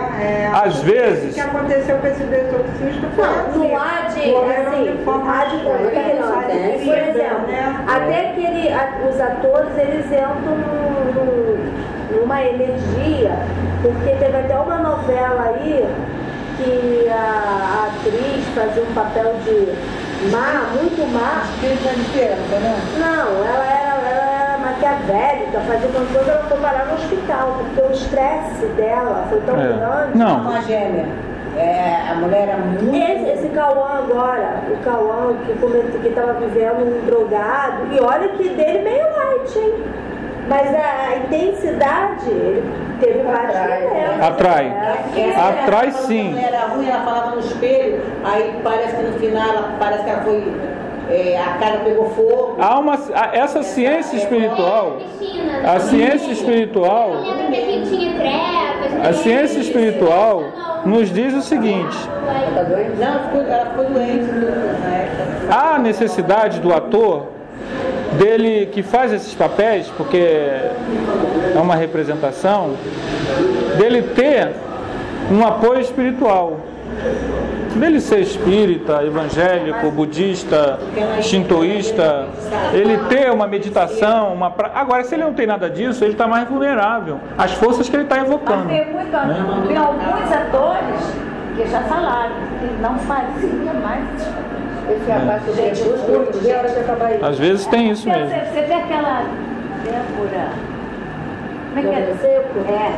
Às vezes. O que aconteceu com esse exorcista foi não há de por exemplo, até que os atores eles entram numa energia, porque teve até uma novela aí que a atriz fazia um papel de má, muito má. Não, ela era maquiavélica, fazia uma coisa, ela foi parar no hospital, porque o estresse dela foi tão grande. Não. Uma gêmea. A mulher era muito... Esse Cauã agora, o Cauã que estava vivendo um drogado, e olha que dele meio light, hein? Mas a intensidade, ele teve vários problemas. Atrai sim. Ela era ruim, ela falava no espelho, aí parece que no final, parece que ela foi... a cara pegou fogo. Essa ciência espiritual... A ciência espiritual... A ciência espiritual nos diz o seguinte: ela ficou doente. há necessidade do ator, dele que faz esses papéis, porque é uma representação, dele ter um apoio espiritual, dele ser espírita, evangélico, budista, shintoísta, ele ter uma meditação, agora se ele não tem nada disso, ele está mais vulnerável às forças que ele está invocando. Tem alguns atores que já falaram que não fazia mais. Às vezes tem isso mesmo. Você vê aquela Débora, como é que é?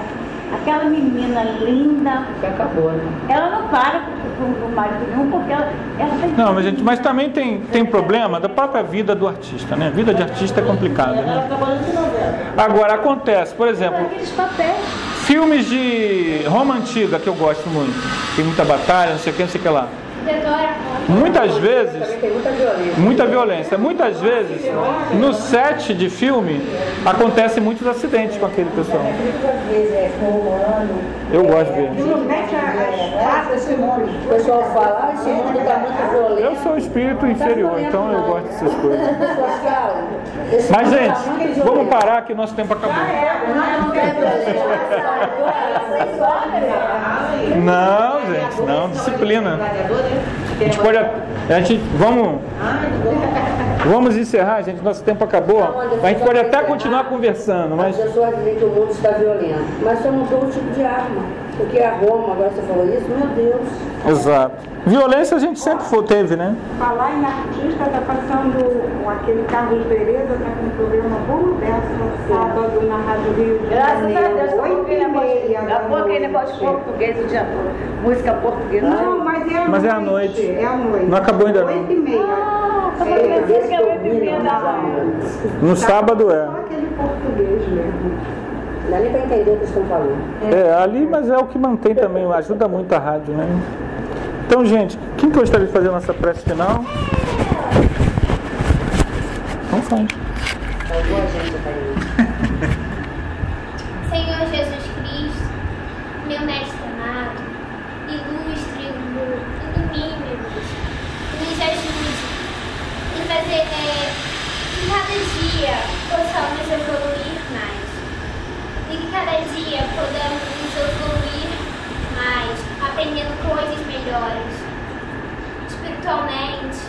Aquela menina linda. Que acabou, né? Ela não para com o marido nenhum, porque ela tem... Não, mas também tem problema da própria vida do artista, né? A vida de artista é complicada, né? Agora, acontece, por exemplo, filmes de Roma Antiga, que eu gosto muito, tem muita batalha, não sei o que lá. Muitas vezes, muita violência. Muitas vezes, no set de filme, acontecem muitos acidentes com aquele pessoal. Eu gosto de ver. O pessoal fala, esse mundo está muito violento. Eu sou um espírito inferior, então eu gosto dessas coisas. Mas, gente, vamos parar que nosso tempo acabou. Não, gente, não, disciplina. Vamos encerrar, gente, nosso tempo acabou. A gente pode até continuar conversando, mas... As pessoas dizem que o mundo está violento, mas somos outro tipo de arma. Porque a Roma, agora você falou isso, meu Deus. Exato. Violência a gente sempre teve, né? Falar em artista, está passando aquele Carlos Pereira, está com um programa bom dessa, sábado na Rádio Rio de Janeiro. Graças a Deus, daqui a pouco ele pode português o dia todo. Música portuguesa. Não, mas é à noite. É à noite. Não acabou ainda não. 8h30. No sábado é. Só aquele português mesmo. Não dá nem para entender o que estão falando. Ali, mas é o que mantém também, ajuda muito a rádio, né? Então, gente, quem gostaria de fazer a nossa prece final? Então faz. Senhor Jesus Cristo, meu mestre amado, ilustre, ilumine-nos, nos ajude e fazer que cada dia possamos evoluir mais. E que cada dia podamos evoluir mais, aprendendo coisas melhores, espiritualmente.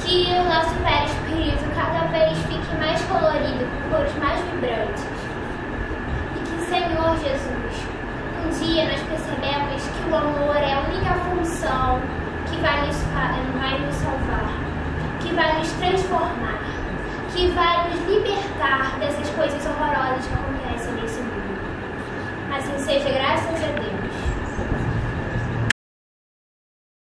Que o nosso perispírito cada vez fique mais colorido, com cores mais vibrantes. E que, Senhor Jesus, um dia nós percebemos que o amor é a única função que vai nos salvar, que vai nos transformar, que vai nos libertar dessas coisas horrorosas que acontecem nesse mundo. Assim seja, graças a Deus.